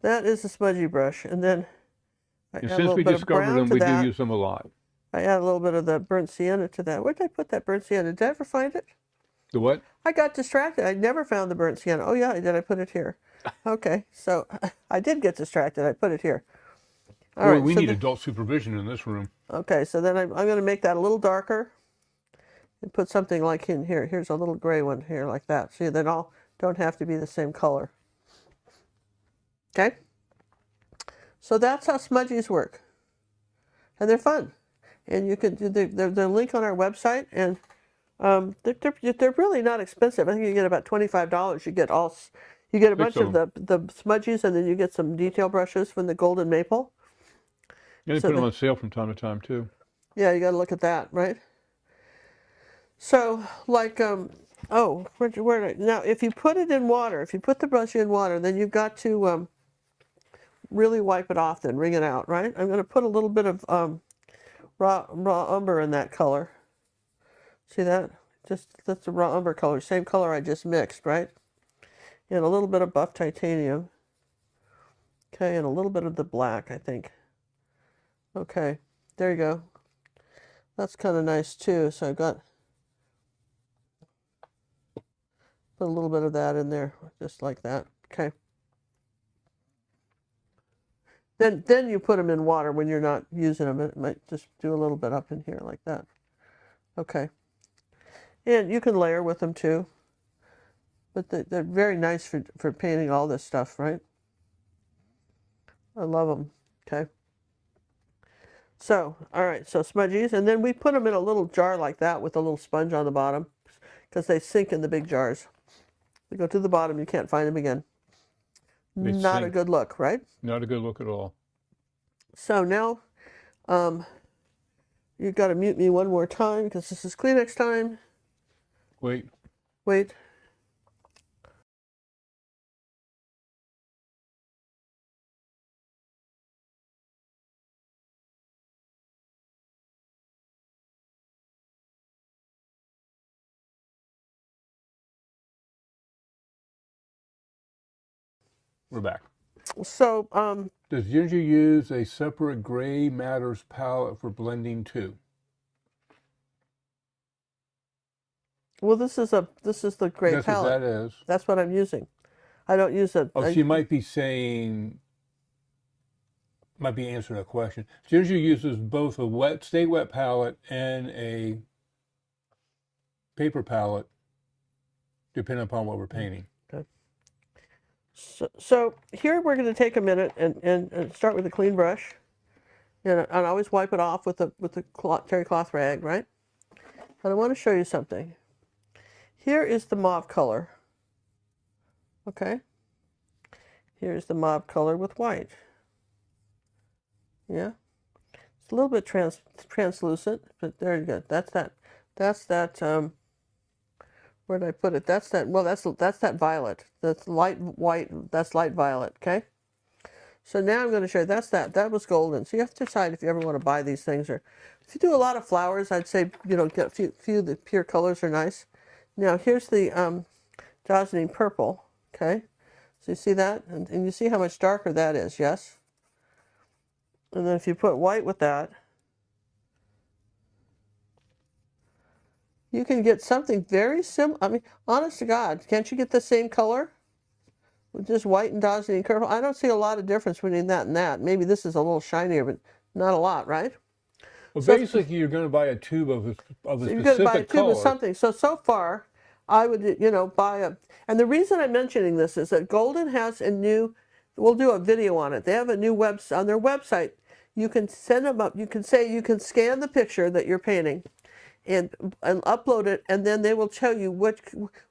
That is a smudgy brush. And then I And add a since little we bit of discovered brown them, to we do that. use them a lot. I add a little bit of the burnt sienna to that. Where did I put that burnt sienna? Did I ever find it? The what? I got distracted. I never found the burnt sienna. Oh yeah, I did. I put it here. Okay, so I did get distracted. I put it here. All Boy, right, we so need adult supervision in this room. okay, so then I'm going to make that a little darker and put something like in here. Here's a little gray one here like that. See, they all don't have to be the same color. Okay? So that's how smudgies work. And they're fun. And you can do the link on our website, and they're really not expensive. I think you get about $25. You get a bunch of the smudgies, and then you get some detail brushes from the Golden Maple. Yeah, they put them on sale from time to time too. Yeah, you got to look at that, right? So, like, oh, now if you put it in water, if you put the brush in water, then you've got to really wipe it off, then wring it out, right? I'm going to put a little bit of raw umber in that color. See that? That's the raw umber color, same color I just mixed, right? And a little bit of buff titanium. Okay, and a little bit of the black, I think. Okay, there you go. That's kind of nice too. So I've got put a little bit of that in there, just like that. Okay. Then you put them in water when you're not using them. It might just do a little bit up in here like that. Okay. And you can layer with them too. But they're very nice for painting all this stuff, right? I love them. Okay. So, all right, so smudgies, and then we put them in a little jar like that with a little sponge on the bottom because they sink in the big jars. They go to the bottom, you can't find them again. Not a good look, right? Not a good look at all. So now, you've got to mute me one more time because this is Kleenex time. Wait. Wait. We're back. So, Does Ginger use a separate gray matters palette for blending too? well, this is the gray That's what palette. that is. That's what I'm using. I don't use it. Oh, she might be saying, might be answering a question. Ginger uses both a stay wet palette and a paper palette, depending upon what we're painting. Okay. So here we're going to take a minute and start with a clean brush, and always wipe it off with a terry cloth rag, right? And I want to show you something. Here is the mauve color. Okay. Here's the mauve color with white. Yeah. It's a little bit translucent, but there you go. That's that. Where did I put it? That's that. Well, that's that violet. That's light white. That's light violet. Okay. So now I'm going to show you. That was golden. So you have to decide if you ever want to buy these things, or if you do a lot of flowers, I'd say get a few of the pure colors are nice. Now here's the dazzling purple. Okay. So you see that, and you see how much darker that is. Yes. And then if you put white with that, you can get something very similar. I mean, honest to God, can't you get the same color with just white and dazzling purple? I don't see a lot of difference between that and that. Maybe this is a little shinier, but not a lot, right? Well, So basically, you're going to buy a tube of a so you're going to buy a specific tube color. of something. So far, I would, buy a. And the reason I'm mentioning this is that Golden has a new. We'll do a video on it. They have a new on their website. You can send them up. You can scan the picture that you're painting, and upload it, and then they will tell you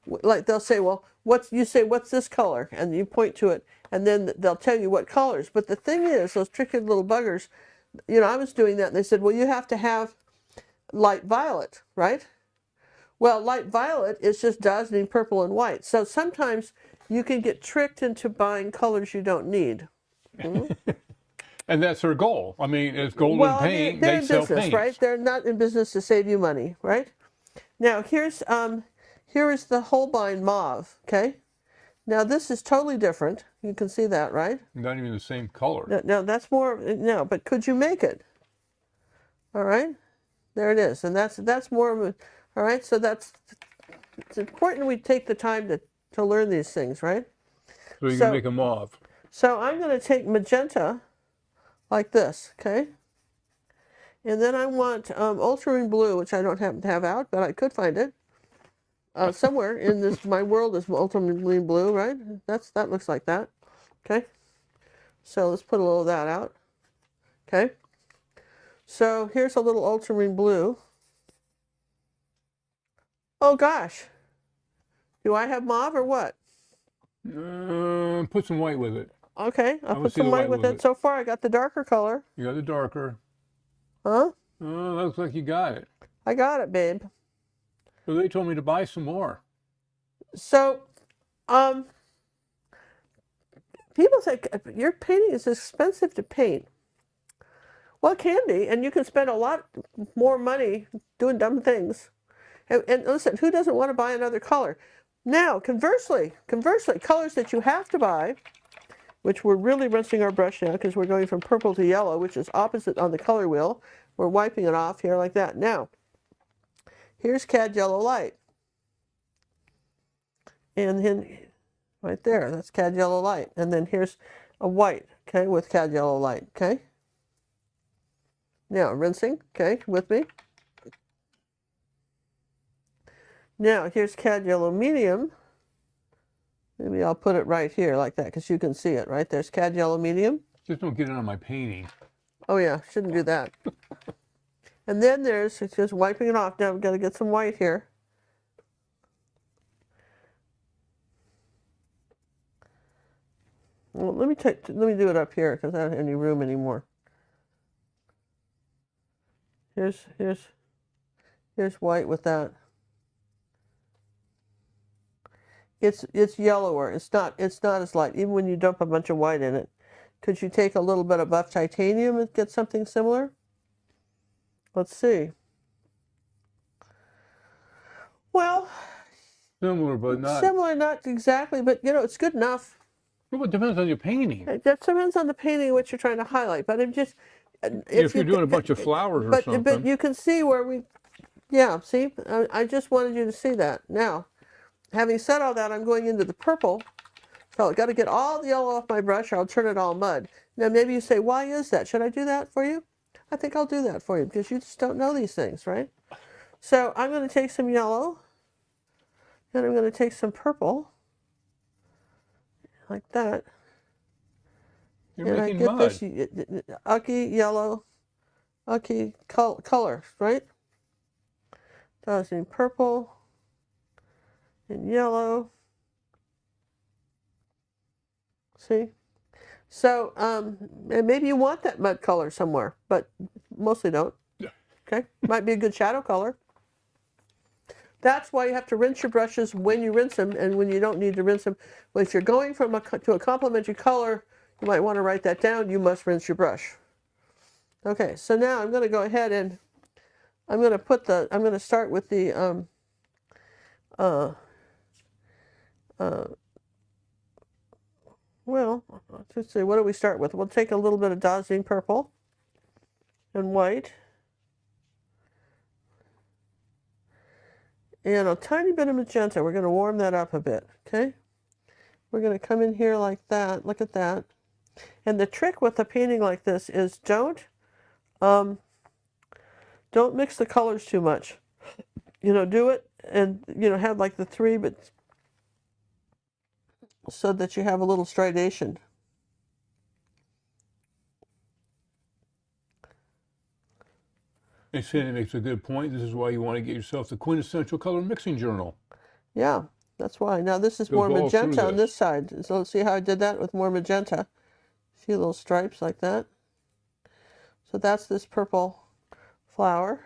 like they'll say, well, what's this color, and you point to it, and then they'll tell you what colors. But the thing is, those tricky little buggers, I was doing that, and they said, well, you have to have light violet, right? Well, light violet is just dazzling purple and white. So sometimes you can get tricked into buying colors you don't need. Mm-hmm. And that's their goal. I mean, it's Golden Well, Paint. they're They in sell business, paints. right? They're not in business to save you money, right? Now here is the Holbein mauve. Okay. Now this is totally different. You can see that, right? Not even the same color. No, that's more. No, but could you make it? All right. There it is, and that's more of a. All right. So it's important we take the time to learn these things, right? So you can make a mauve. So I'm going to take magenta, like this, okay? And then I want ultramarine blue, which I don't happen to have out, but I could find it somewhere in this. My world is ultramarine blue, right? That looks like that, okay? So let's put a little of that out, okay? So here's a little ultramarine blue. Oh gosh, do I have mauve or what? Put some white with it. Okay, I'll put some white with it. So far I got the darker color. You got the darker. Huh? Oh, looks like you got it. I got it, babe. So they told me to buy some more. So, people say your painting is expensive to paint. Well, it can be, and you can spend a lot more money doing dumb things. And listen, who doesn't want to buy another color? Now, conversely, colors that you have to buy, which we're really rinsing our brush now because we're going from purple to yellow, which is opposite on the color wheel. We're wiping it off here like that. Now, here's cad yellow light. And then right there, that's cad yellow light. And then here's a white, okay, with cad yellow light, okay? Now, rinsing, okay, with me. Now, here's cad yellow medium. Maybe I'll put it right here like that because you can see it, right? There's cad yellow medium. Just don't get it on my painting. Oh yeah, shouldn't do that. And then it's just wiping it off. Now we've got to get some white here. Well, let me do it up here because I don't have any room anymore. Here's white with that. It's yellower. It's not as light. Even when you dump a bunch of white in it, could you take a little bit of buff titanium and get something similar? Let's see. Well, Similar, but not. Similar, not exactly, but it's good enough. Well, it depends on your painting. That depends on the painting what you're trying to highlight. But I'm just, If you're doing a bunch of flowers or but something. you can see where we, yeah. See, I just wanted you to see that. Now, having said all that, I'm going into the purple. So I've got to get all the yellow off my brush, or I'll turn it all mud. Now maybe you say, why is that? Should I do that for you? I think I'll do that for you because you just don't know these things, right? So I'm going to take some yellow, and I'm going to take some purple, like that. You're And I making get mud. this ucky yellow, ucky color, right? So I was in purple and yellow. See? So, and maybe you want that mud color somewhere, but mostly don't. Yeah. Okay? Might be a good shadow color. That's why you have to rinse your brushes when you rinse them and when you don't need to rinse them. Well, if you're going from to a complementary color, you might want to write that down. You must rinse your brush. Okay, so now I'm going to go ahead and I'm going to start with the, well, let's see, what do we start with? We'll take a little bit of dazzling purple and white. And a tiny bit of magenta. We're going to warm that up a bit, okay? We're going to come in here like that. Look at that. And the trick with a painting like this is don't mix the colors too much. You know, do it and, you know, have like the three, but so that you have a little stridation. And Sienna makes a good point. This is why you want to get yourself the quintessential color mixing journal. Yeah, that's why. Now this is Go more all through magenta on this. this side. So let's see how I did that with more magenta. A few little stripes like that. So that's this purple flower.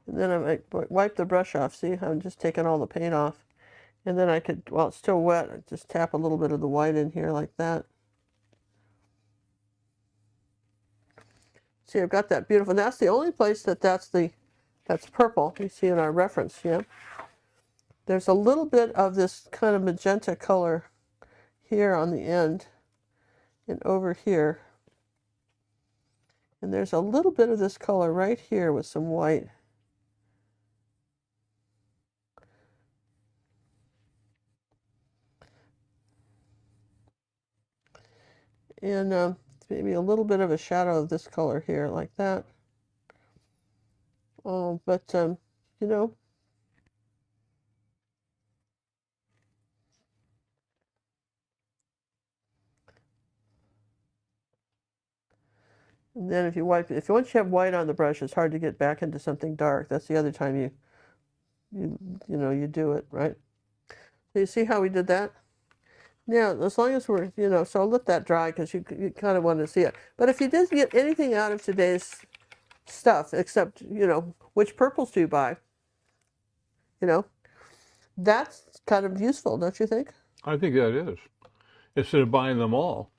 And then I might wipe the brush off. See, I'm just taking all the paint off. And then I could, while it's still wet, I just tap a little bit of the white in here like that. See, I've got that beautiful, and that's the only place that's purple. You see in our reference, yeah. There's a little bit of this kind of magenta color here on the end and over here. And there's a little bit of this color right here with some white. And maybe a little bit of a shadow of this color here, like that. Oh, but you know, and then if once you have white on the brush, it's hard to get back into something dark. That's the other time you do it, right? So you see how we did that? Now, as long as we're, so I'll let that dry because you kind of want to see it. But if you didn't get anything out of today's stuff, except, which purples do you buy? That's kind of useful, don't you think? I think that is. Instead of buying them all.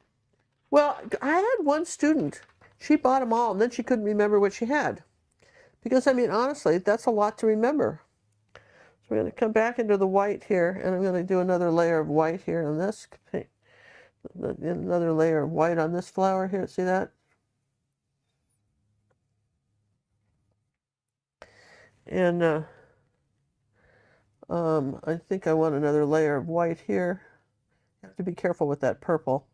Well, I had one student. She bought them all, and then she couldn't remember what she had. Because, I mean, honestly, that's a lot to remember. So we're going to come back into the white here, and I'm going to do another layer of white here on this. Another layer of white on this flower here. See that? And I think I want another layer of white here. You have to be careful with that purple.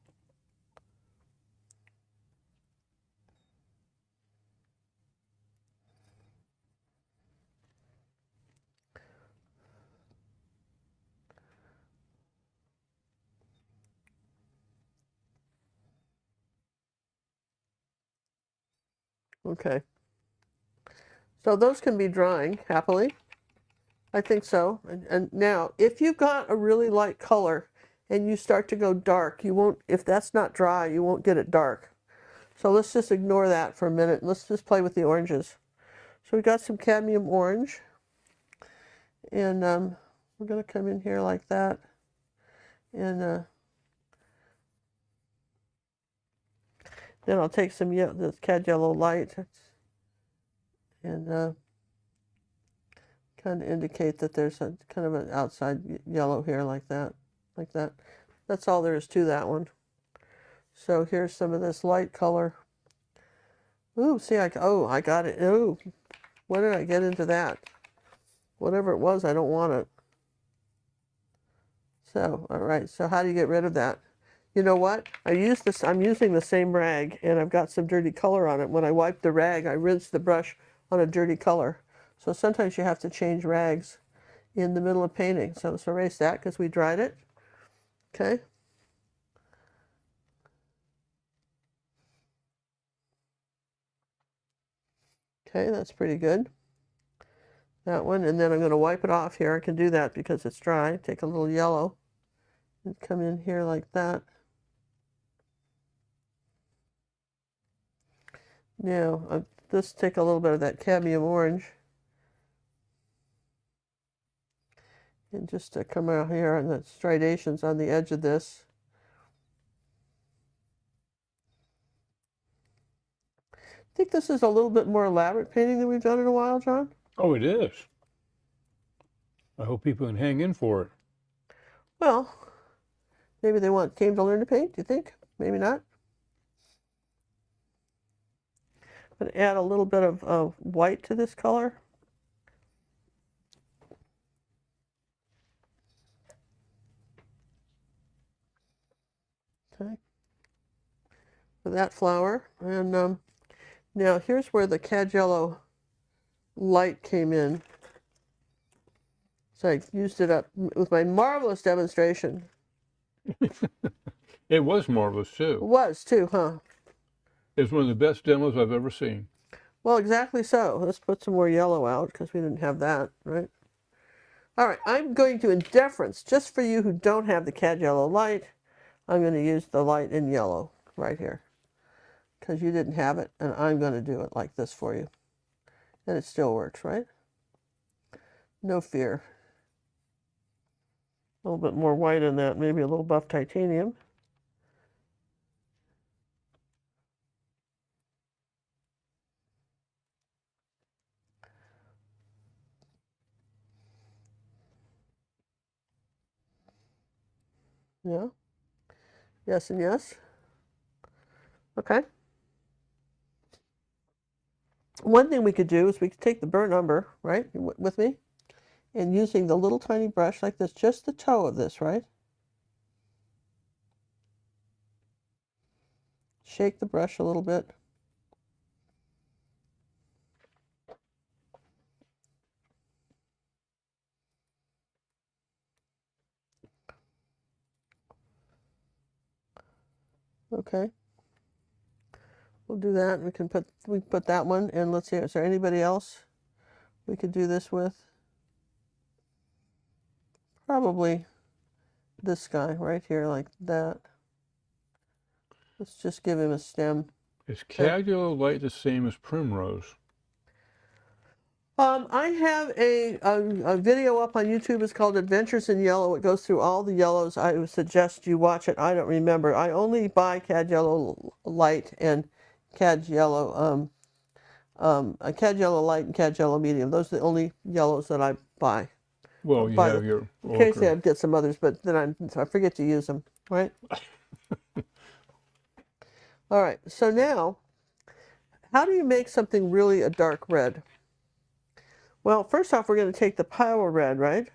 Okay. So those can be drying happily. I think so. And now, if you've got a really light color and you start to go dark, you won't, if that's not dry, you won't get it dark. So let's just ignore that for a minute. Let's just play with the oranges. So we got some cadmium orange. And we're going to come in here like that. And then I'll take some this cad yellow light and kind of indicate that there's a kind of an outside yellow here like that, like that. That's all there is to that one. So here's some of this light color. Ooh, see, I got it. Ooh, when did I get into that? Whatever it was, I don't want it. So, all right, so how do you get rid of that? You know what? I'm using the same rag, and I've got some dirty color on it. When I wipe the rag, I rinse the brush on a dirty color. So sometimes you have to change rags in the middle of painting. So let's erase that because we dried it. Okay. Okay, that's pretty good. That one, and then I'm going to wipe it off here. I can do that because it's dry. Take a little yellow and come in here like that. Now, just take a little bit of that cadmium orange and just come out here on the striations on the edge of this. I think this is a little bit more elaborate painting than we've done in a while, John. Oh, it is. I hope people can hang in for it. Well, maybe they came to learn to paint, do you think? Maybe not. I'm going to add a little bit of white to this color. Okay. For that flower. And now here's where the cad yellow light came in. So I used it up with my marvelous demonstration. It was marvelous, It too. was too, huh? It's one of the best demos I've ever seen. Well, exactly so. Let's put some more yellow out because we didn't have that, right? All right, I'm going to, in deference, just for you who don't have the cad yellow light, I'm going to use the light in yellow right here because you didn't have it, and I'm going to do it like this for you. And it still works, right? No fear. A little bit more white in that, maybe a little buff titanium. Yeah. Yes and yes. Okay. One thing we could do is we could take the burnt umber, right, with me, and using the little tiny brush like this, just the toe of this, right? Shake the brush a little bit. Okay. We'll do that. We put that one, and let's see, is there anybody else we could do this with? Probably this guy right here like that. Let's just give him a stem. Is cad yellow light the same as primrose? I have a video up on YouTube. It's called Adventures in Yellow. It goes through all the yellows. I would suggest you watch it. I don't remember. I only buy cad yellow light and cad yellow a cad yellow light and cad yellow medium. Those are the only yellows that I buy. Well, you have your Occasionally Orcher. I get some others, but then I forget to use them, right? All right, so now, how do you make something really a dark red? Well, first off, we're going to take the Pyrrole red, right?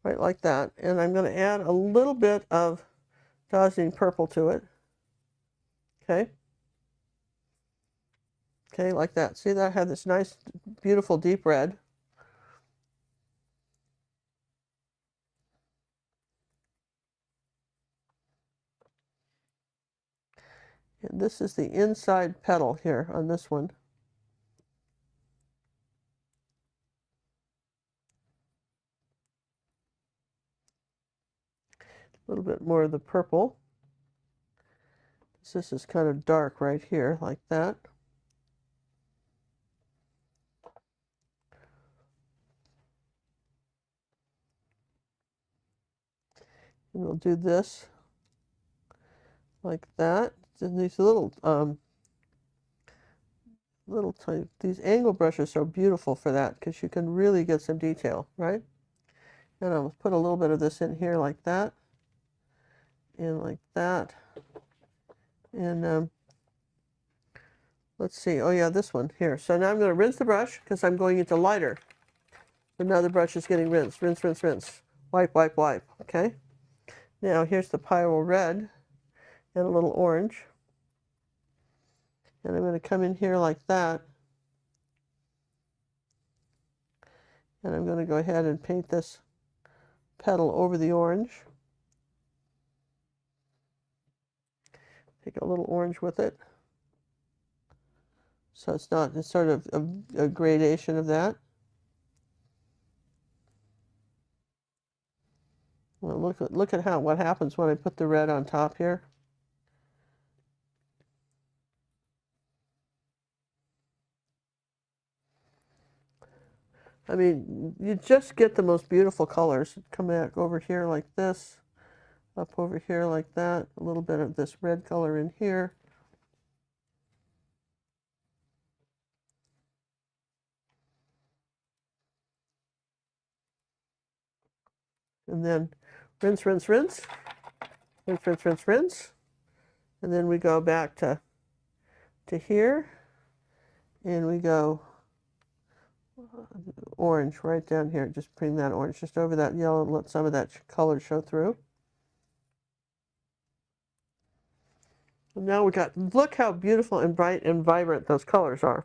Right like that. And I'm going to add a little bit of dazzling purple to it. Okay? Okay, like that. See that I have this nice, beautiful deep red. And this is the inside petal here on this one. A little bit more of the purple. This is kind of dark right here, like that. And we'll do this like that. And these little little tiny, these angle brushes are beautiful for that because you can really get some detail, right? And I'll put a little bit of this in here like that, and like that. And let's see, oh yeah, this one here. So now I'm going to rinse the brush because I'm going into lighter. So now the brush is getting rinsed, rinse, rinse, rinse. Wipe, wipe, wipe, okay? Now here's the Pyrrole red and a little orange. And I'm going to come in here like that. And I'm going to go ahead and paint this petal over the orange. Take a little orange with it. So it's sort of a gradation of that. Well, look at what happens when I put the red on top here. I mean, you just get the most beautiful colors. Come back over here like this, up over here like that, a little bit of this red color in here. And then rinse, rinse, rinse, rinse, rinse, rinse, rinse. And then we go back to here, and we go orange right down here. Just bring that orange just over that yellow and let some of that color show through. And now we got, look how beautiful and bright and vibrant those colors are.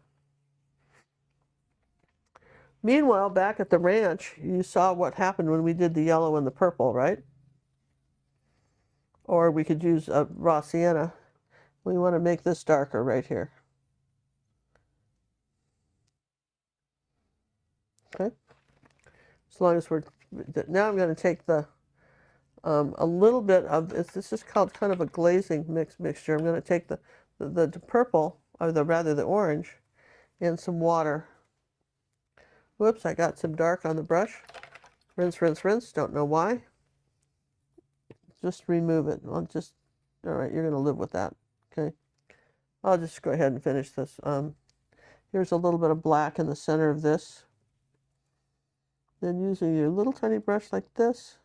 Meanwhile, back at the ranch, you saw what happened when we did the yellow and the purple, right? Or we could use raw sienna. We want to make this darker right here. Okay. As long as we're, now I'm going to take the, a little bit of, this is called kind of a glazing mixture. I'm going to take the purple, or rather the orange, and some water. Whoops, I got some dark on the brush. Rinse, rinse, rinse. Don't know why. Just remove it. All right, you're going to live with that. Okay. I'll just go ahead and finish this. Here's a little bit of black in the center of this. Then using your little tiny brush like this.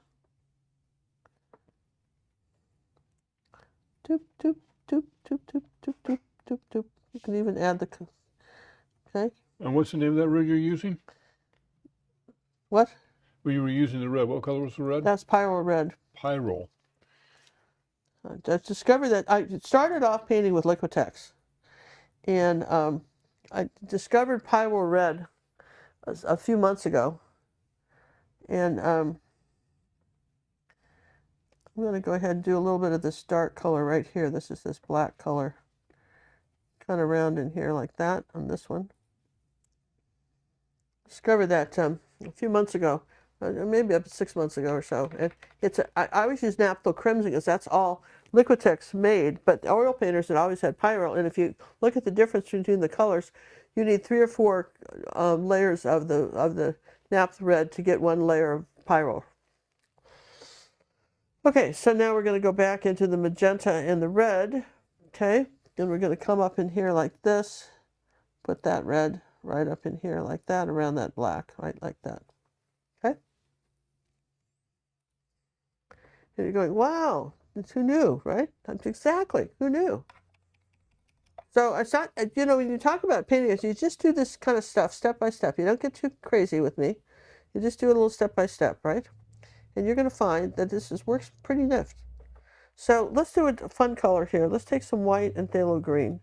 Doop, doop, doop, doop, doop, doop, doop, doop, doop. You can even add the, okay. And what's the name of that red you're using? What? Well, you were using the red. What color was the red? That's Pyrrole red. Pyrrole. I discovered that I started off painting with Liquitex, and I discovered Pyrrole red a few months ago, and I'm going to go ahead and do a little bit of this dark color right here. This is this black color, kind of round in here like that on this one. Discovered that a few months ago, maybe up to 6 months ago or so. And I always use Naphtha Crimson because that's all Liquitex made, but oil painters had always had Pyrrole. And if you look at the difference between the colors, you need 3 or 4 layers of the Naphtha red to get 1 layer of Pyrrole. Okay, so now we're going to go back into the magenta and the red. Okay, then we're going to come up in here like this, put that red right up in here like that, around that black, right like that. Okay? And you're going, wow, who knew, right? That's exactly, who knew? So it's not, you know, when you talk about painting, you just do this kind of stuff step by step. You don't get too crazy with me. You just do it a little step by step, right? And you're going to find that works pretty nift. So let's do a fun color here. Let's take some white and phthalo green.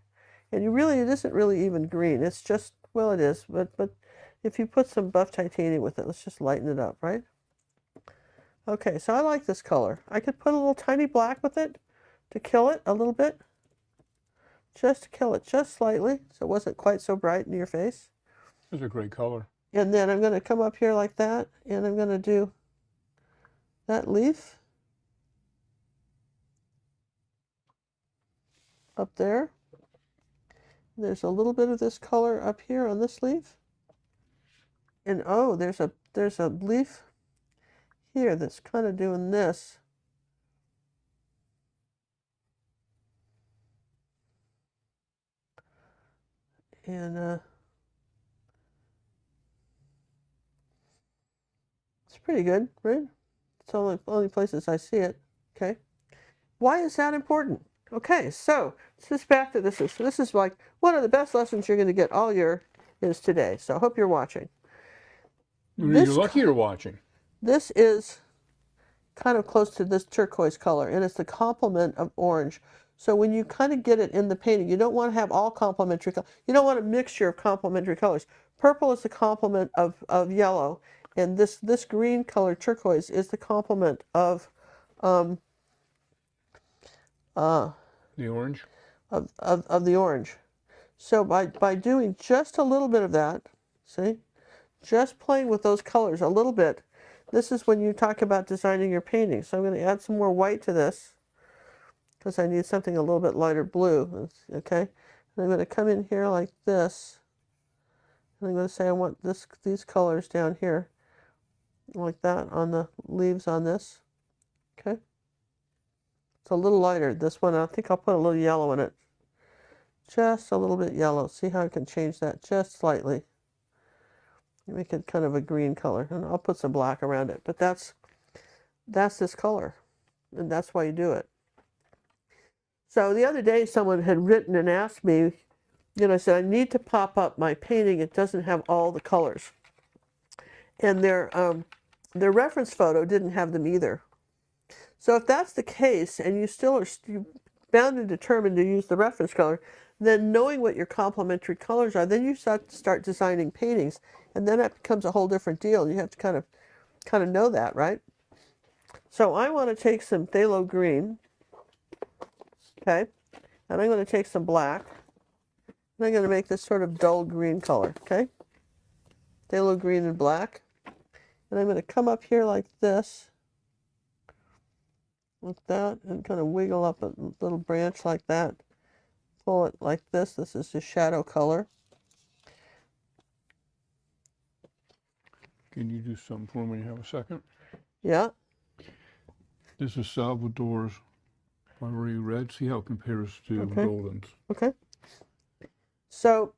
And it isn't really even green. It's just, well, it is, but if you put some buff titanium with it, let's just lighten it up, right? Okay, so I like this color. I could put a little tiny black with it to kill it a little bit. Just to kill it just slightly, so it wasn't quite so bright in your face. It's a great color. And then I'm going to come up here like that, and I'm going to do that leaf up there. There's a little bit of this color up here on this leaf. And oh, there's a leaf here that's kind of doing this. And it's pretty good, right? It's only places I see it. Okay. Why is that important? Okay, so let's just back to this. This is like one of the best lessons you're going to get all year is today. So I hope you're watching. You're lucky you're watching. This is kind of close to this turquoise color, and it's the complement of orange. So when you kind of get it in the painting, you don't want to have all complementary colors. You don't want a mixture of complementary colors. Purple is the complement of yellow, and this green color, turquoise, is the complement of the orange? Of the orange. So by doing just a little bit of that, see, just playing with those colors a little bit, this is when you talk about designing your painting. So I'm going to add some more white to this because I need something a little bit lighter blue, okay? And I'm going to come in here like this, and I'm going to say I want these colors down here, like that, on the leaves on this, okay? It's a little lighter. This one, I think I'll put a little yellow in it. Just a little bit yellow. See how I can change that just slightly. Make it kind of a green color, and I'll put some black around it. But that's this color, and that's why you do it. So the other day, someone had written and asked me, said I need to pop up my painting. It doesn't have all the colors, and their reference photo didn't have them either. So if that's the case, and you still are bound and determined to use the reference color, then knowing what your complementary colors are, then you start designing paintings, and then that becomes a whole different deal. You have to kind of know that, right? So I want to take some phthalo green, okay, and I'm going to take some black, and I'm going to make this sort of dull green color, okay? Phthalo green and black, and I'm going to come up here like this, like that, and kind of wiggle up a little branch like that. Pull it like this. This is the shadow color. Can you do something for me when you have a second? Yeah. This is Salvador's Ivory Red. See how it compares to Golden's. Okay. So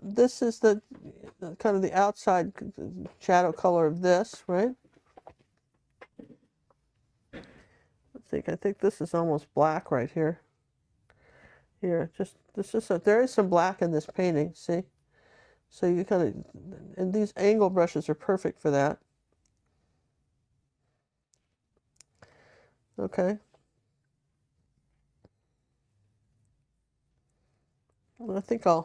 this is the kind of the outside shadow color of this, right? I think this is almost black right here. Here, there is some black in this painting, see? So you kind of, and these angle brushes are perfect for that. Okay. Well, I think as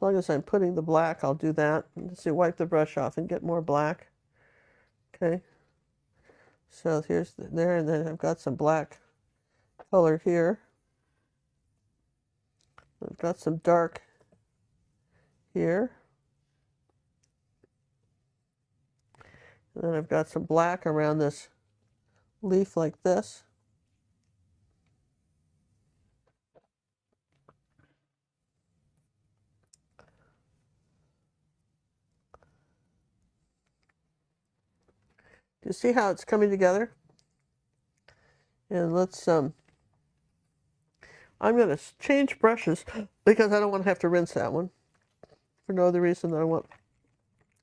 long as I'm putting the black, I'll do that. Let's see, wipe the brush off and get more black. Okay. So here's there, and then I've got some black color here. I've got some dark here. And then I've got some black around this leaf like this. Do you see how it's coming together? And let's, I'm going to change brushes because I don't want to have to rinse that one for no other reason than I want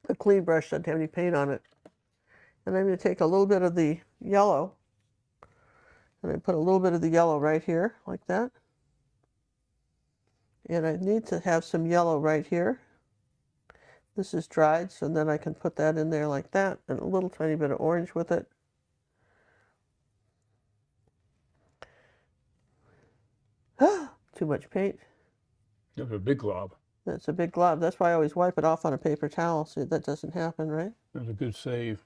a clean brush that doesn't have any paint on it. And I'm going to take a little bit of the yellow, and I put a little bit of the yellow right here, like that. And I need to have some yellow right here. This is dried, so then I can put that in there like that, and a little tiny bit of orange with it. Too much paint. That's a big glob. That's a big glob. That's why I always wipe it off on a paper towel so that doesn't happen, right? That's a good save.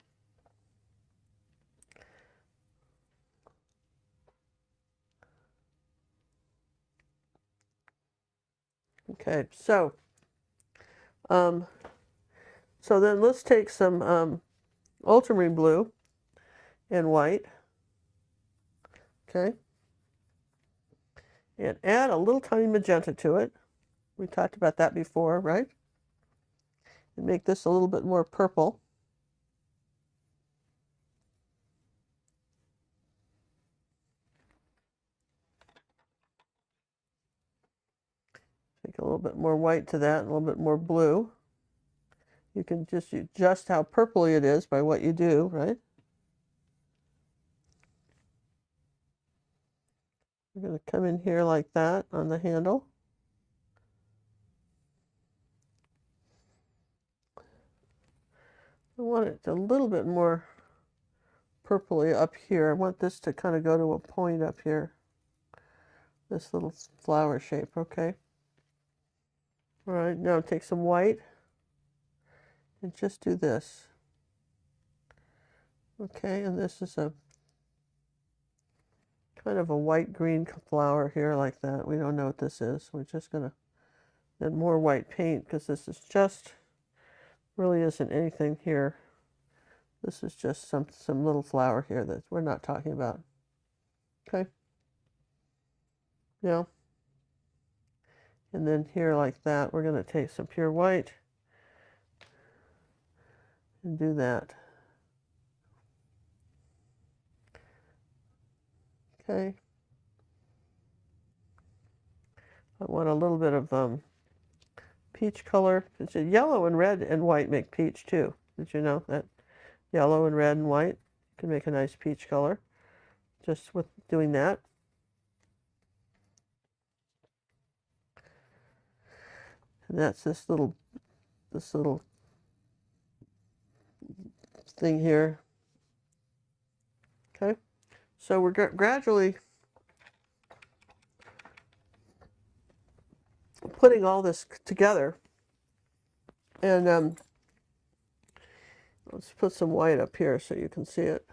Okay, so then let's take some ultramarine blue and white, okay, and add a little tiny magenta to it. We talked about that before, right? And make this a little bit more purple. Take a little bit more white to that, a little bit more blue. You can just adjust how purpley it is by what you do, right? We're going to come in here like that on the handle. I want it a little bit more purpley up here. I want this to kind of go to a point up here. This little flower shape, okay? All right, now take some white and just do this. Okay, and this is a kind of a white-green flower here like that. We don't know what this is. We're just going to add more white paint because this is just, really isn't anything here. This is just some little flower here that we're not talking about. Okay. Now, and then here like that, we're going to take some pure white and do that. Okay. I want a little bit of peach color. It's yellow and red and white make peach too. Did you know that? Yellow and red and white can make a nice peach color just with doing that. And that's this little thing here. Okay, so we're gradually putting all this together, and let's put some white up here so you can see it.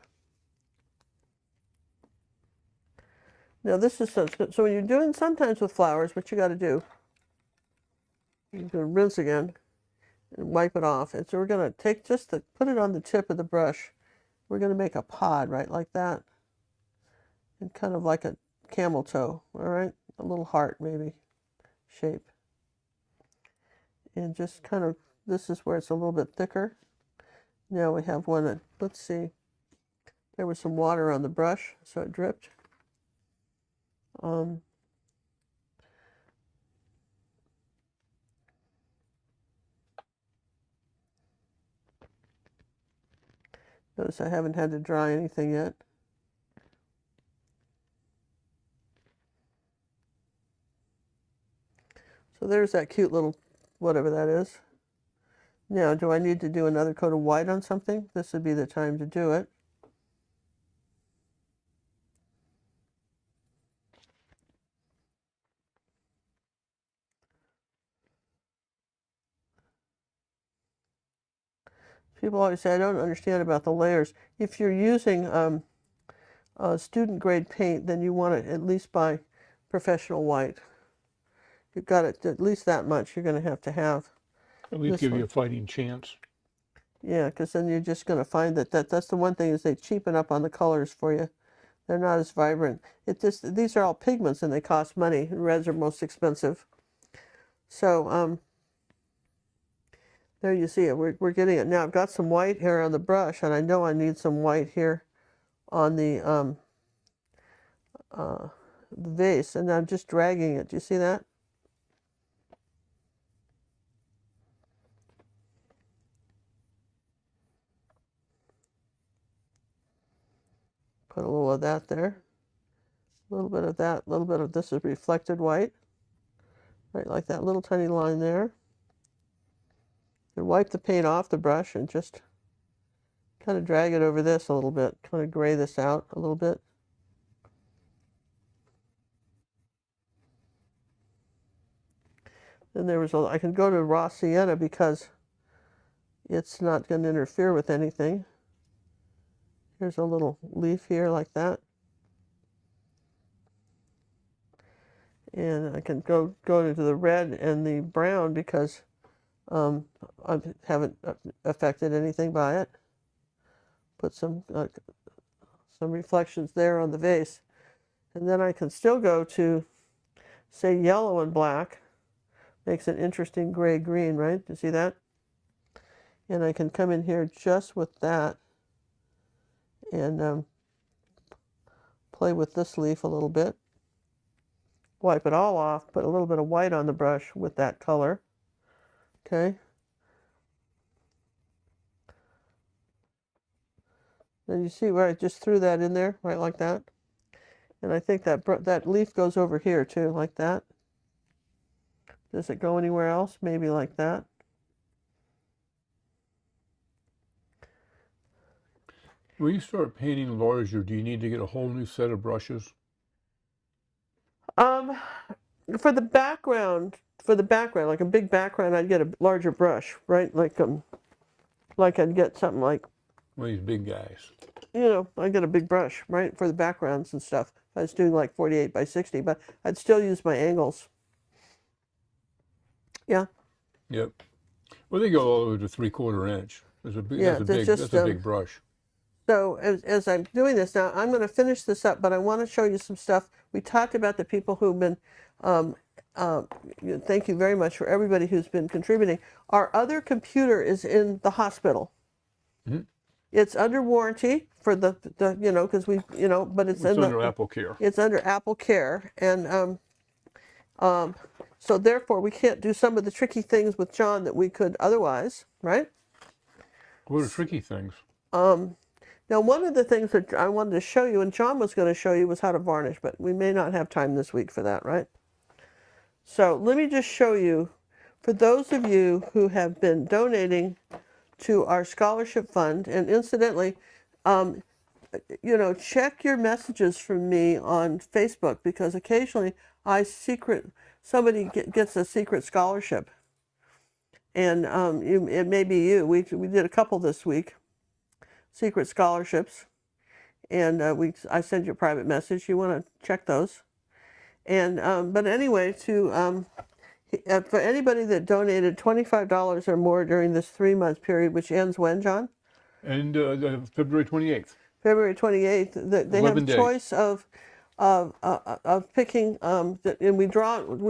Now this is so when you're doing sometimes with flowers, what you got to do, you're going to rinse again and wipe it off. And so we're going to take put it on the tip of the brush. We're going to make a pod right like that, and kind of like a camel toe. All right, a little heart maybe shape, and just kind of, this is where it's a little bit thicker. Now we have one that, let's see, there was some water on the brush, so it dripped. Notice I haven't had to dry anything yet. So there's that cute little whatever that is. Now, do I need to do another coat of white on something? This would be the time to do it. People always say, I don't understand about the layers. If you're using student grade paint, then you want to at least buy professional white. You've got it at least that much you're going to have. At least give you a fighting chance. Yeah, because then you're just going to find that's the one thing is they cheapen up on the colors for you. They're not as vibrant. These are all pigments and they cost money. Reds are most expensive. So there you see it. We're getting it now. I've got some white here on the brush, and I know I need some white here on the vase, and I'm just dragging it. Do you see that? Put a little of that there. A little bit of that. A little bit of this is reflected white. Right, like that little tiny line there. And wipe the paint off the brush and just kind of drag it over this a little bit. Kind of gray this out a little bit. Then I can go to raw sienna because it's not going to interfere with anything. Here's a little leaf here like that. And I can go into the red and the brown because I haven't affected anything by it. Put some reflections there on the vase. And then I can still go to, say, yellow and black. Makes an interesting gray-green, right? You see that? And I can come in here just with that and play with this leaf a little bit. wipe it all off, put a little bit of white on the brush with that color. Okay. Then you see where I just threw that in there, right like that. And I think that leaf goes over here too, like that. Does it go anywhere else? Maybe like that. When you start painting larger, do you need to get a whole new set of brushes? For the background, like a big background, I'd get a larger brush, right? Like I'd get something like, One of these big guys. I'd get a big brush, right, for the backgrounds and stuff. I was doing like 48 by 60, but I'd still use my angles. Yeah. Yep. Well, they go all the way to 3/4 inch. Yeah, That's a big brush. So as I'm doing this now, I'm going to finish this up, but I want to show you some stuff. We talked about the people who've been, thank you very much for everybody who's been contributing. Our other computer is in the hospital. Mm-hmm. It's under warranty for the because but it's under Apple Care. It's under Apple Care, and so therefore we can't do some of the tricky things with John that we could otherwise, right? What are tricky things? Now, one of the things that I wanted to show you, and John was going to show you, was how to varnish, but we may not have time this week for that, right? So let me just show you, for those of you who have been donating to our scholarship fund, and incidentally, check your messages from me on Facebook, because occasionally somebody gets a secret scholarship, and it may be you. We did a couple this week. Secret scholarships, and I send you a private message. You want to check those, and but anyway, for anybody that donated $25 or more during this 3-month period, which ends when, John? And February 28th. February 28th. They have a choice of picking, and we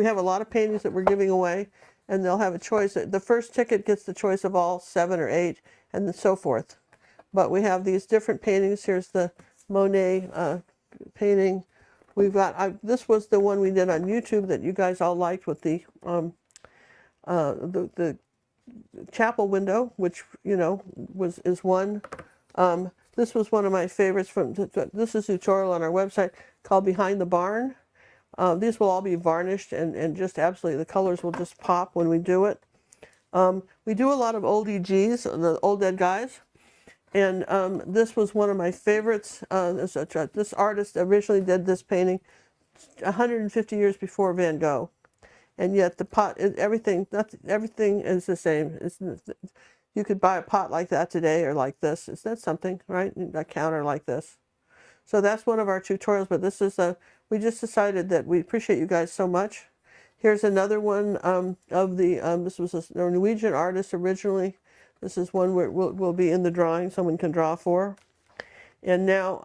have a lot of paintings that we're giving away, and they'll have a choice. The first ticket gets the choice of all 7 or 8, and so forth. But we have these different paintings. Here's the Monet painting. We've got, this was the one we did on YouTube that you guys all liked with the chapel window, which, is one. This was one of my favorites this is a tutorial on our website called Behind the Barn. These will all be varnished and just absolutely, the colors will just pop when we do it. We do a lot of old EGs, the old dead guys. And this was one of my favorites. This artist originally did this painting 150 years before Van Gogh, and yet the pot, everything is the same. You could buy a pot like that today, or like this. Is that something, right? A counter like this. So that's one of our tutorials. But this is we just decided that we appreciate you guys so much. Here's another one of the. This was a Norwegian artist originally. This is one where will be in the drawing. Someone can draw for. And now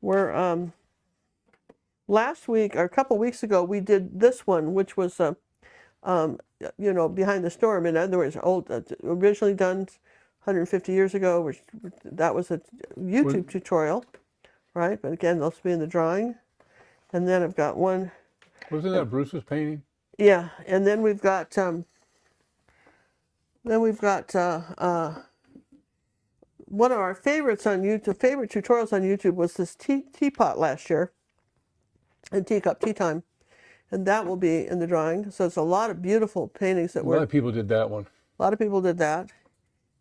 we're last week or a couple weeks ago we did this one, which was Behind the Storm. In other words, originally done 150 years ago. Which that was a YouTube tutorial, right? But again, they'll be in the drawing. And then I've got one. Wasn't that Bruce's painting? Yeah, and then we've got. One of our favorites on YouTube, favorite tutorials on YouTube was this teapot last year, and teacup, tea time, and that will be in the drawing. So it's a lot of beautiful paintings that were. A lot of people did that one. A lot of people did that.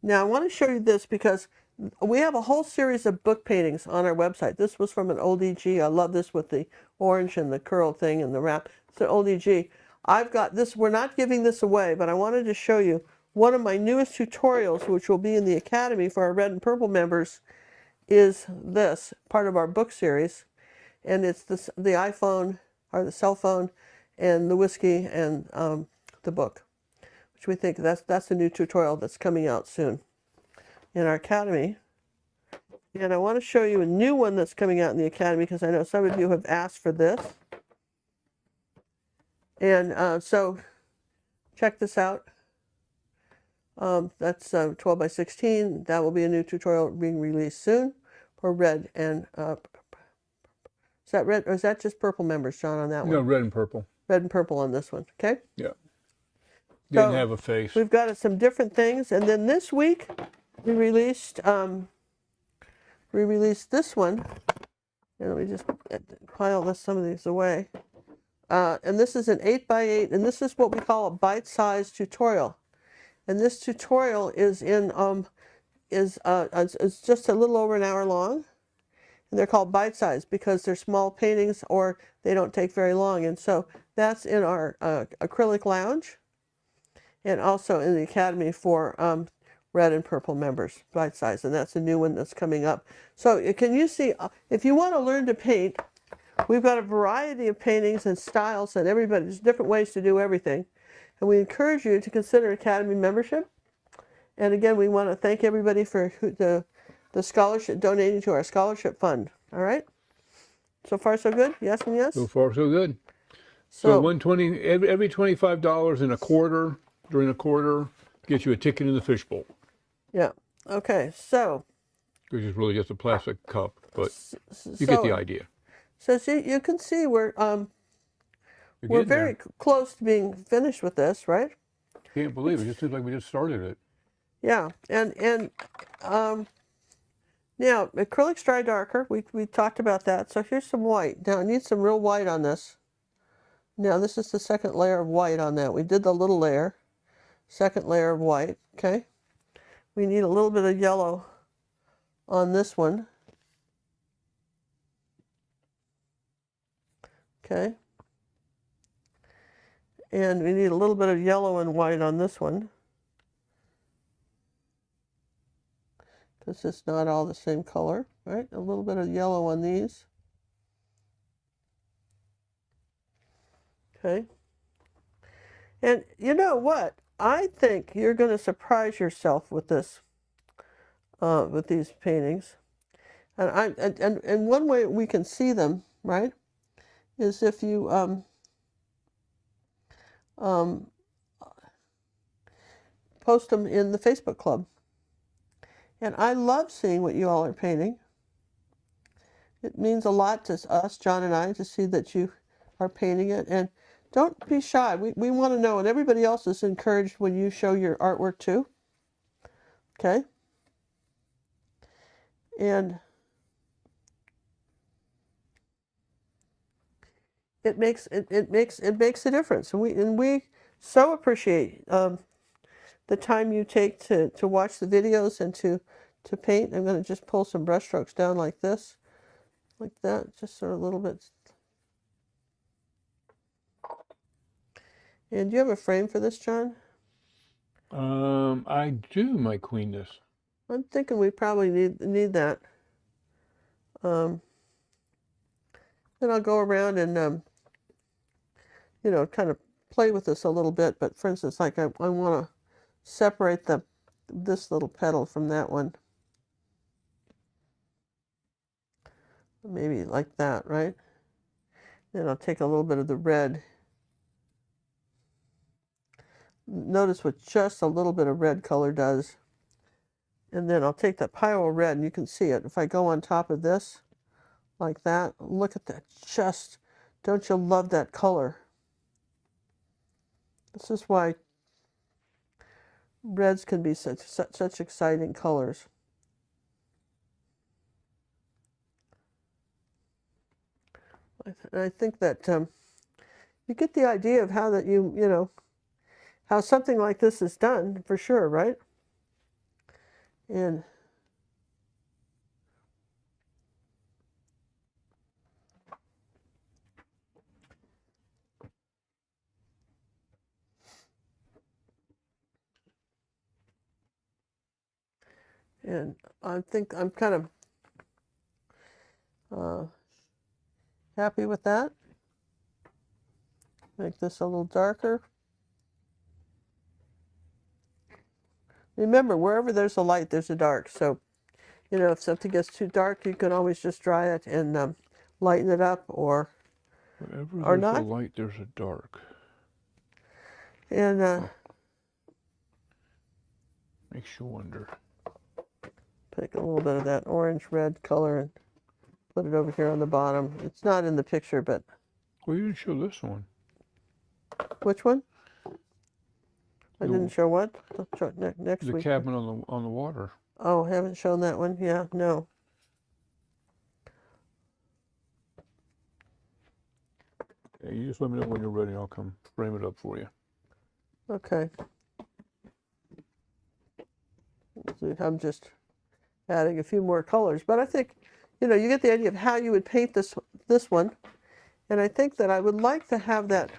Now I want to show you this because we have a whole series of book paintings on our website. This was from an old EG. I love this with the orange and the curl thing and the wrap. It's an old EG. I've got this. We're not giving this away, but I wanted to show you. One of my newest tutorials, which will be in the Academy for our Red and Purple members, is this, part of our book series. And it's the iPhone, or the cell phone, and the whiskey, and the book, which we think that's a new tutorial that's coming out soon in our Academy. And I want to show you a new one that's coming out in the Academy, because I know some of you have asked for this. And so check this out. That's 12 by 16. That will be a new tutorial being released soon for red and Is that red, or is that just purple members, John, on that No, one? red and purple. Red and purple on this one, okay? Yeah. Didn't So have a face. we've got some different things, and then this week we released this one. And let me just pile some of these away. And this is an 8x8, and this is what we call a bite-sized tutorial. And this tutorial is it's just a little over an hour long. And they're called bite-sized because they're small paintings or they don't take very long. And so that's in our acrylic lounge and also in the Academy for red and purple members, bite-sized. And that's a new one that's coming up. So can you see, if you want to learn to paint, we've got a variety of paintings and styles, and there's different ways to do everything. And we encourage you to consider Academy membership. And again, we want to thank everybody for the scholarship, donating to our scholarship fund. All right? So far, so good? Yes and yes? So far, so good. So 120 every $25 in a quarter, during a quarter, gets you a ticket in the fishbowl. Yeah. Okay. So. Which is really just a plastic cup, but you get the idea. So see, you can see we're very close to being finished with this, right? Can't believe it. It just seems like we just started it. Yeah, and now acrylics dry darker. We talked about that. So here's some white. Now I need some real white on this. Now this is the second layer of white on that. We did the little layer, second layer of white. Okay. We need a little bit of yellow on this one. Okay. And we need a little bit of yellow and white on this one, because it's not all the same color, right? A little bit of yellow on these. Okay. And you know what? I think you're going to surprise yourself with this, with these paintings. And one way we can see them, right, is if you post them in the Facebook club. And I love seeing what you all are painting. It means a lot to us, John and I, to see that you are painting it. And don't be shy. We want to know, and everybody else is encouraged when you show your artwork too. Okay? And it makes a difference. And we so appreciate the time you take to watch the videos and to paint. I'm going to just pull some brush strokes down like this, like that, just sort of a little bit. And do you have a frame for this, John? I do, my queenness. I'm thinking we probably need that. Then I'll go around and you know, kind of play with this a little bit. But for instance, like I want to separate this little petal from that one. Maybe like that, right? Then I'll take a little bit of the red. Notice what just a little bit of red color does. And then I'll take that Pyrrole red, and you can see it. If I go on top of this, like that, look at that. Just, don't you love that color? This is why reds can be such exciting colors. And I think that you get the idea of how that you know, how something like this is done, for sure, right? And I think I'm kind of happy with that. Make this a little darker. Remember, wherever there's a light, there's a dark. So, you know, if something gets too dark, you can always just dry it and lighten it up, or Wherever there's a light, there's a dark. And makes you wonder. Pick a little bit of that orange-red color and put it over here on the bottom. It's not in the picture, but Well, you didn't show this one. which one? I The- didn't show what? I'll show it next The week. cabin on the water. Oh, haven't shown that one. Yeah, no. Yeah, you just let me know when you're ready. I'll come frame it up for you. Okay. See, I'm just adding a few more colors, but I think, you know, you get the idea of how you would paint this one, and I think that I would like to have that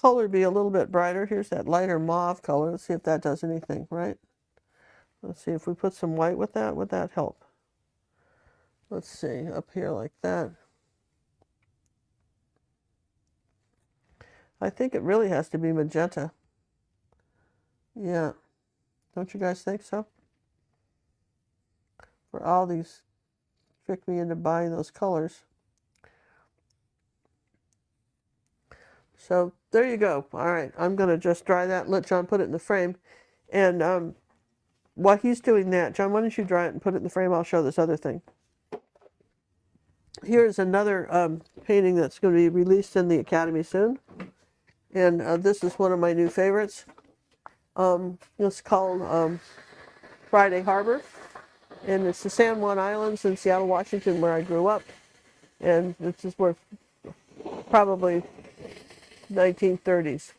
color be a little bit brighter. Here's that lighter mauve color. Let's see if that does anything, right? Let's see if we put some white with that, would that help? Let's see, up here like that. I think it really has to be magenta. Yeah. Don't you guys think so? For all these, trick me into buying those colors. So there you go. All right, I'm going to just dry that and let John put it in the frame. And while he's doing that, John, why don't you dry it and put it in the frame? I'll show this other thing. Here's another painting that's going to be released in the Academy soon. And this is one of my new favorites. It's called Friday Harbor. And it's the San Juan Islands in Seattle, Washington, where I grew up. And this is where probably 1930s.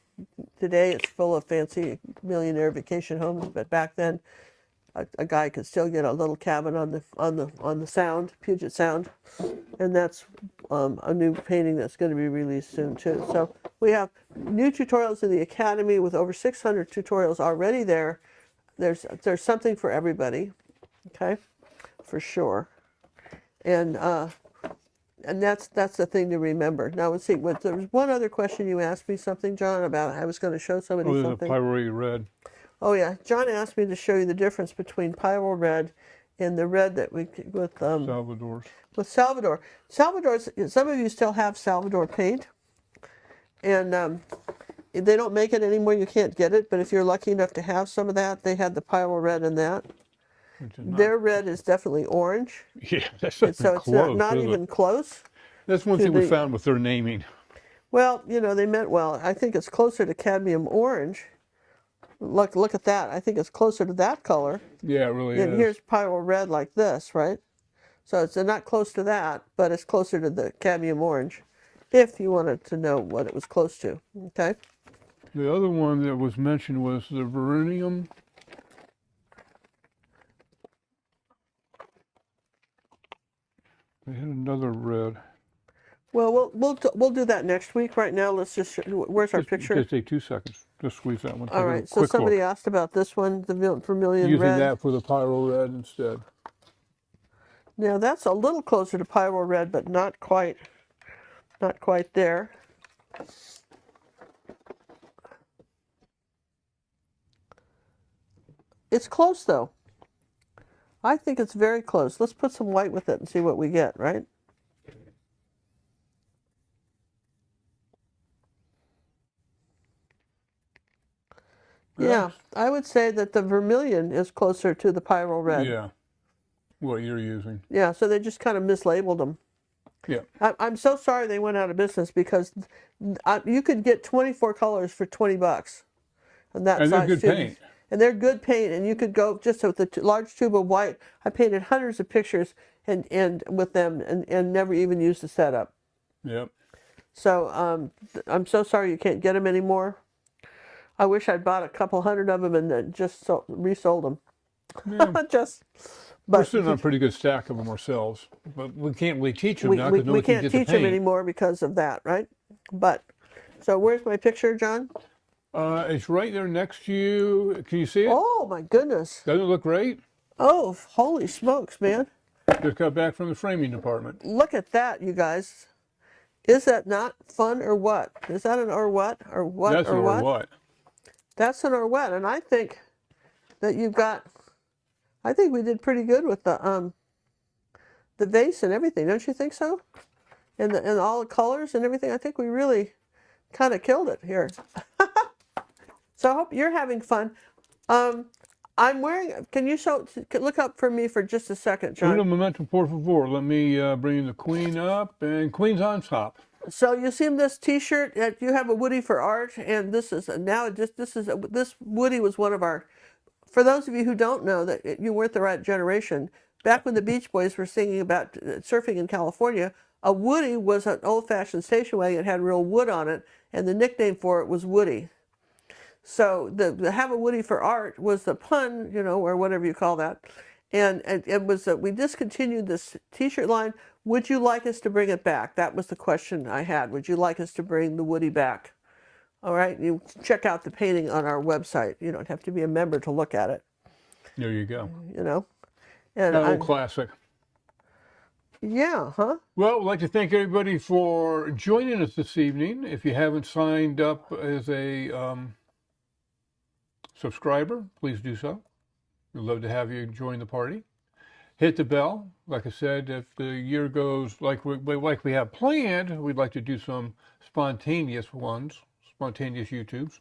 Today it's full of fancy millionaire vacation homes, but back then a guy could still get a little cabin on the Sound, Puget Sound, and that's a new painting that's going to be released soon too. So we have new tutorials in the Academy with over 600 tutorials already there. There's something for everybody, okay, for sure, and that's the thing to remember. Now let's see. There was one other question you asked me something, John, about I was going to show somebody Oh, something. the Pyrrole red. Oh yeah, John asked me to show you the difference between Pyrrole red and the red that we with Salvador's. with Salvador. Salvador's. Some of you still have Salvador paint, and they don't make it anymore. You can't get it, but if you're lucky enough to have some of that, they had the Pyrrole red in that. Their red is definitely orange. Yeah, that's not So even it's close. not is it? even close. That's one to thing we the- found with their naming. Well, you know, they meant well. I think it's closer to cadmium orange. Look at that. I think it's closer to that color. Yeah, it really And is. here's Pyrrole red like this, right? So it's not close to that, but it's closer to the cadmium orange, if you wanted to know what it was close to. Okay. The other one that was mentioned was the Verenium. They had another red. Well, we'll do that next week. Right now, let's just where's our picture? Just take 2 seconds. Just squeeze that one. All right. So somebody asked about this one, the vermilion Using red. that for the Pyrrole red instead. Now that's a little closer to Pyrrole red, but not quite there. It's close though. I think it's very close. Let's put some white with it and see what we get, right? Yeah, I would say that the vermilion is closer to the Pyrrole red. Yeah. What you're using. Yeah, so they just kind of mislabeled them. Yeah. I'm so sorry they went out of business because you could get 24 colors for $20. And that And they're size good tube. paint. And they're good paint, and you could go just with a large tube of white. I painted hundreds of pictures and with them and never even used the setup. Yep. So I'm so sorry you can't get them anymore. I wish I'd bought a couple hundred of them and then just resold them. Yeah. But We're sitting on a pretty good stack of them ourselves, but we can't really teach them now we because nobody can can't get the teach them paint. anymore because of that, right? But so where's my picture, John? It's right there next to you. Can you see it? Oh my goodness! Doesn't it look great? Oh, holy smokes, man! Just got back from the framing department. Look at that, you guys. Is that not fun or what? Is that an or what or what That's or an what? or what? That's an or what, and I think that you've got. I think we did pretty good with the vase and everything, don't you think so? And all the colors and everything. I think we really kind of killed it here. So I hope you're having fun. I'm wearing, can you look up for me for just a second, John? Un momento, por favor. Let me bring the queen up, and queen's on top. So you see this T-shirt that you have a Woody for art, and this is this Woody was one of our. For those of you who don't know that you weren't the right generation, back when the Beach Boys were singing about surfing in California, a Woody was an old-fashioned station wagon. It had real wood on it, and the nickname for it was Woody. So the have a Woody for art was the pun, you know, or whatever you call that. And it was we discontinued this T-shirt line. Would you like us to bring it back? That was the question I had. Would you like us to bring the Woody back? All right, you check out the painting on our website. You don't have to be a member to look at it. There you go. You know, and An old classic. Yeah, huh? Well, I'd like to thank everybody for joining us this evening. If you haven't signed up as a subscriber, please do so. We'd love to have you join the party. Hit the bell. Like I said, if the year goes like we have planned, we'd like to do some spontaneous ones, spontaneous YouTubes.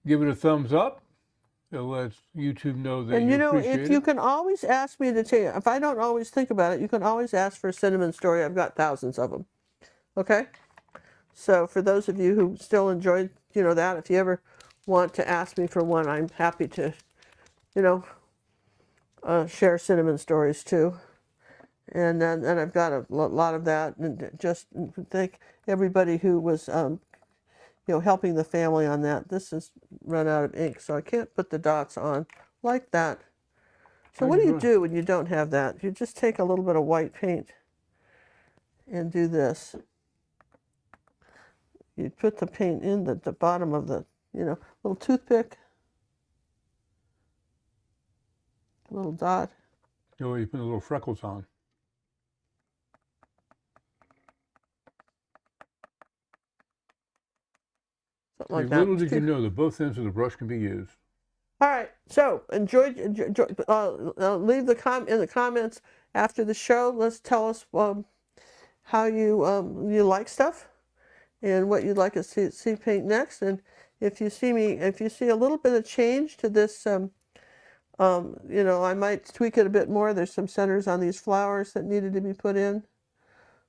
Give it a thumbs up. It lets YouTube know that And you you know, appreciate if it. you can always ask me to tell you, if I don't always think about it, you can always ask for a cinnamon story. I've got thousands of them. Okay? So for those of you who still enjoyed, you know, that, if you ever want to ask me for one, I'm happy to, you know, share cinnamon stories too. And then I've got a lot of that, and just thank everybody who was, you know, helping the family on that. This has run out of ink, so I can't put the dots on like that. So what do you do when you don't have that? You just take a little bit of white paint and do this. You put the paint in the bottom of the, you know, little toothpick, little dot. Oh, you put the little freckles on. Something like Little that. did you know that both ends of the brush can be used. All right, so enjoy leave in the comments after the show. Let's tell us how you like stuff and what you'd like us to see paint next. And if you see a little bit of change to this, you know, I might tweak it a bit more. There's some centers on these flowers that needed to be put in,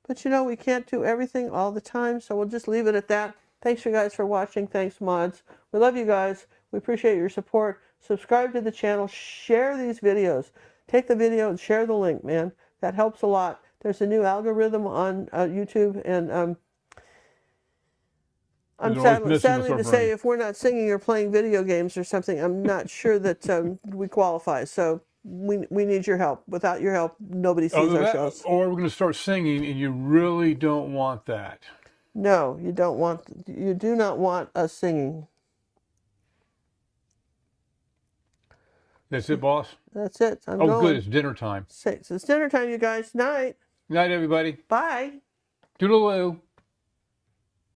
but you know, we can't do everything all the time, so we'll just leave it at that. Thanks you guys for watching. Thanks, mods. We love you guys. We appreciate your support. Subscribe to the channel. Share these videos. Take the video and share the link, man. That helps a lot. There's a new algorithm on YouTube, and I'm sadly to say, if we're not singing or playing video games or something, I'm not sure that we qualify. So we need your help. Without your help, nobody sees our shows. Or we're going to start singing, and you really don't want that. No, you don't want. You do not want us singing. That's it, boss? That's it. I'm going. going. Good. It's dinner time. So it's dinner time, you guys. Night. Night, everybody. Bye. Toodaloo.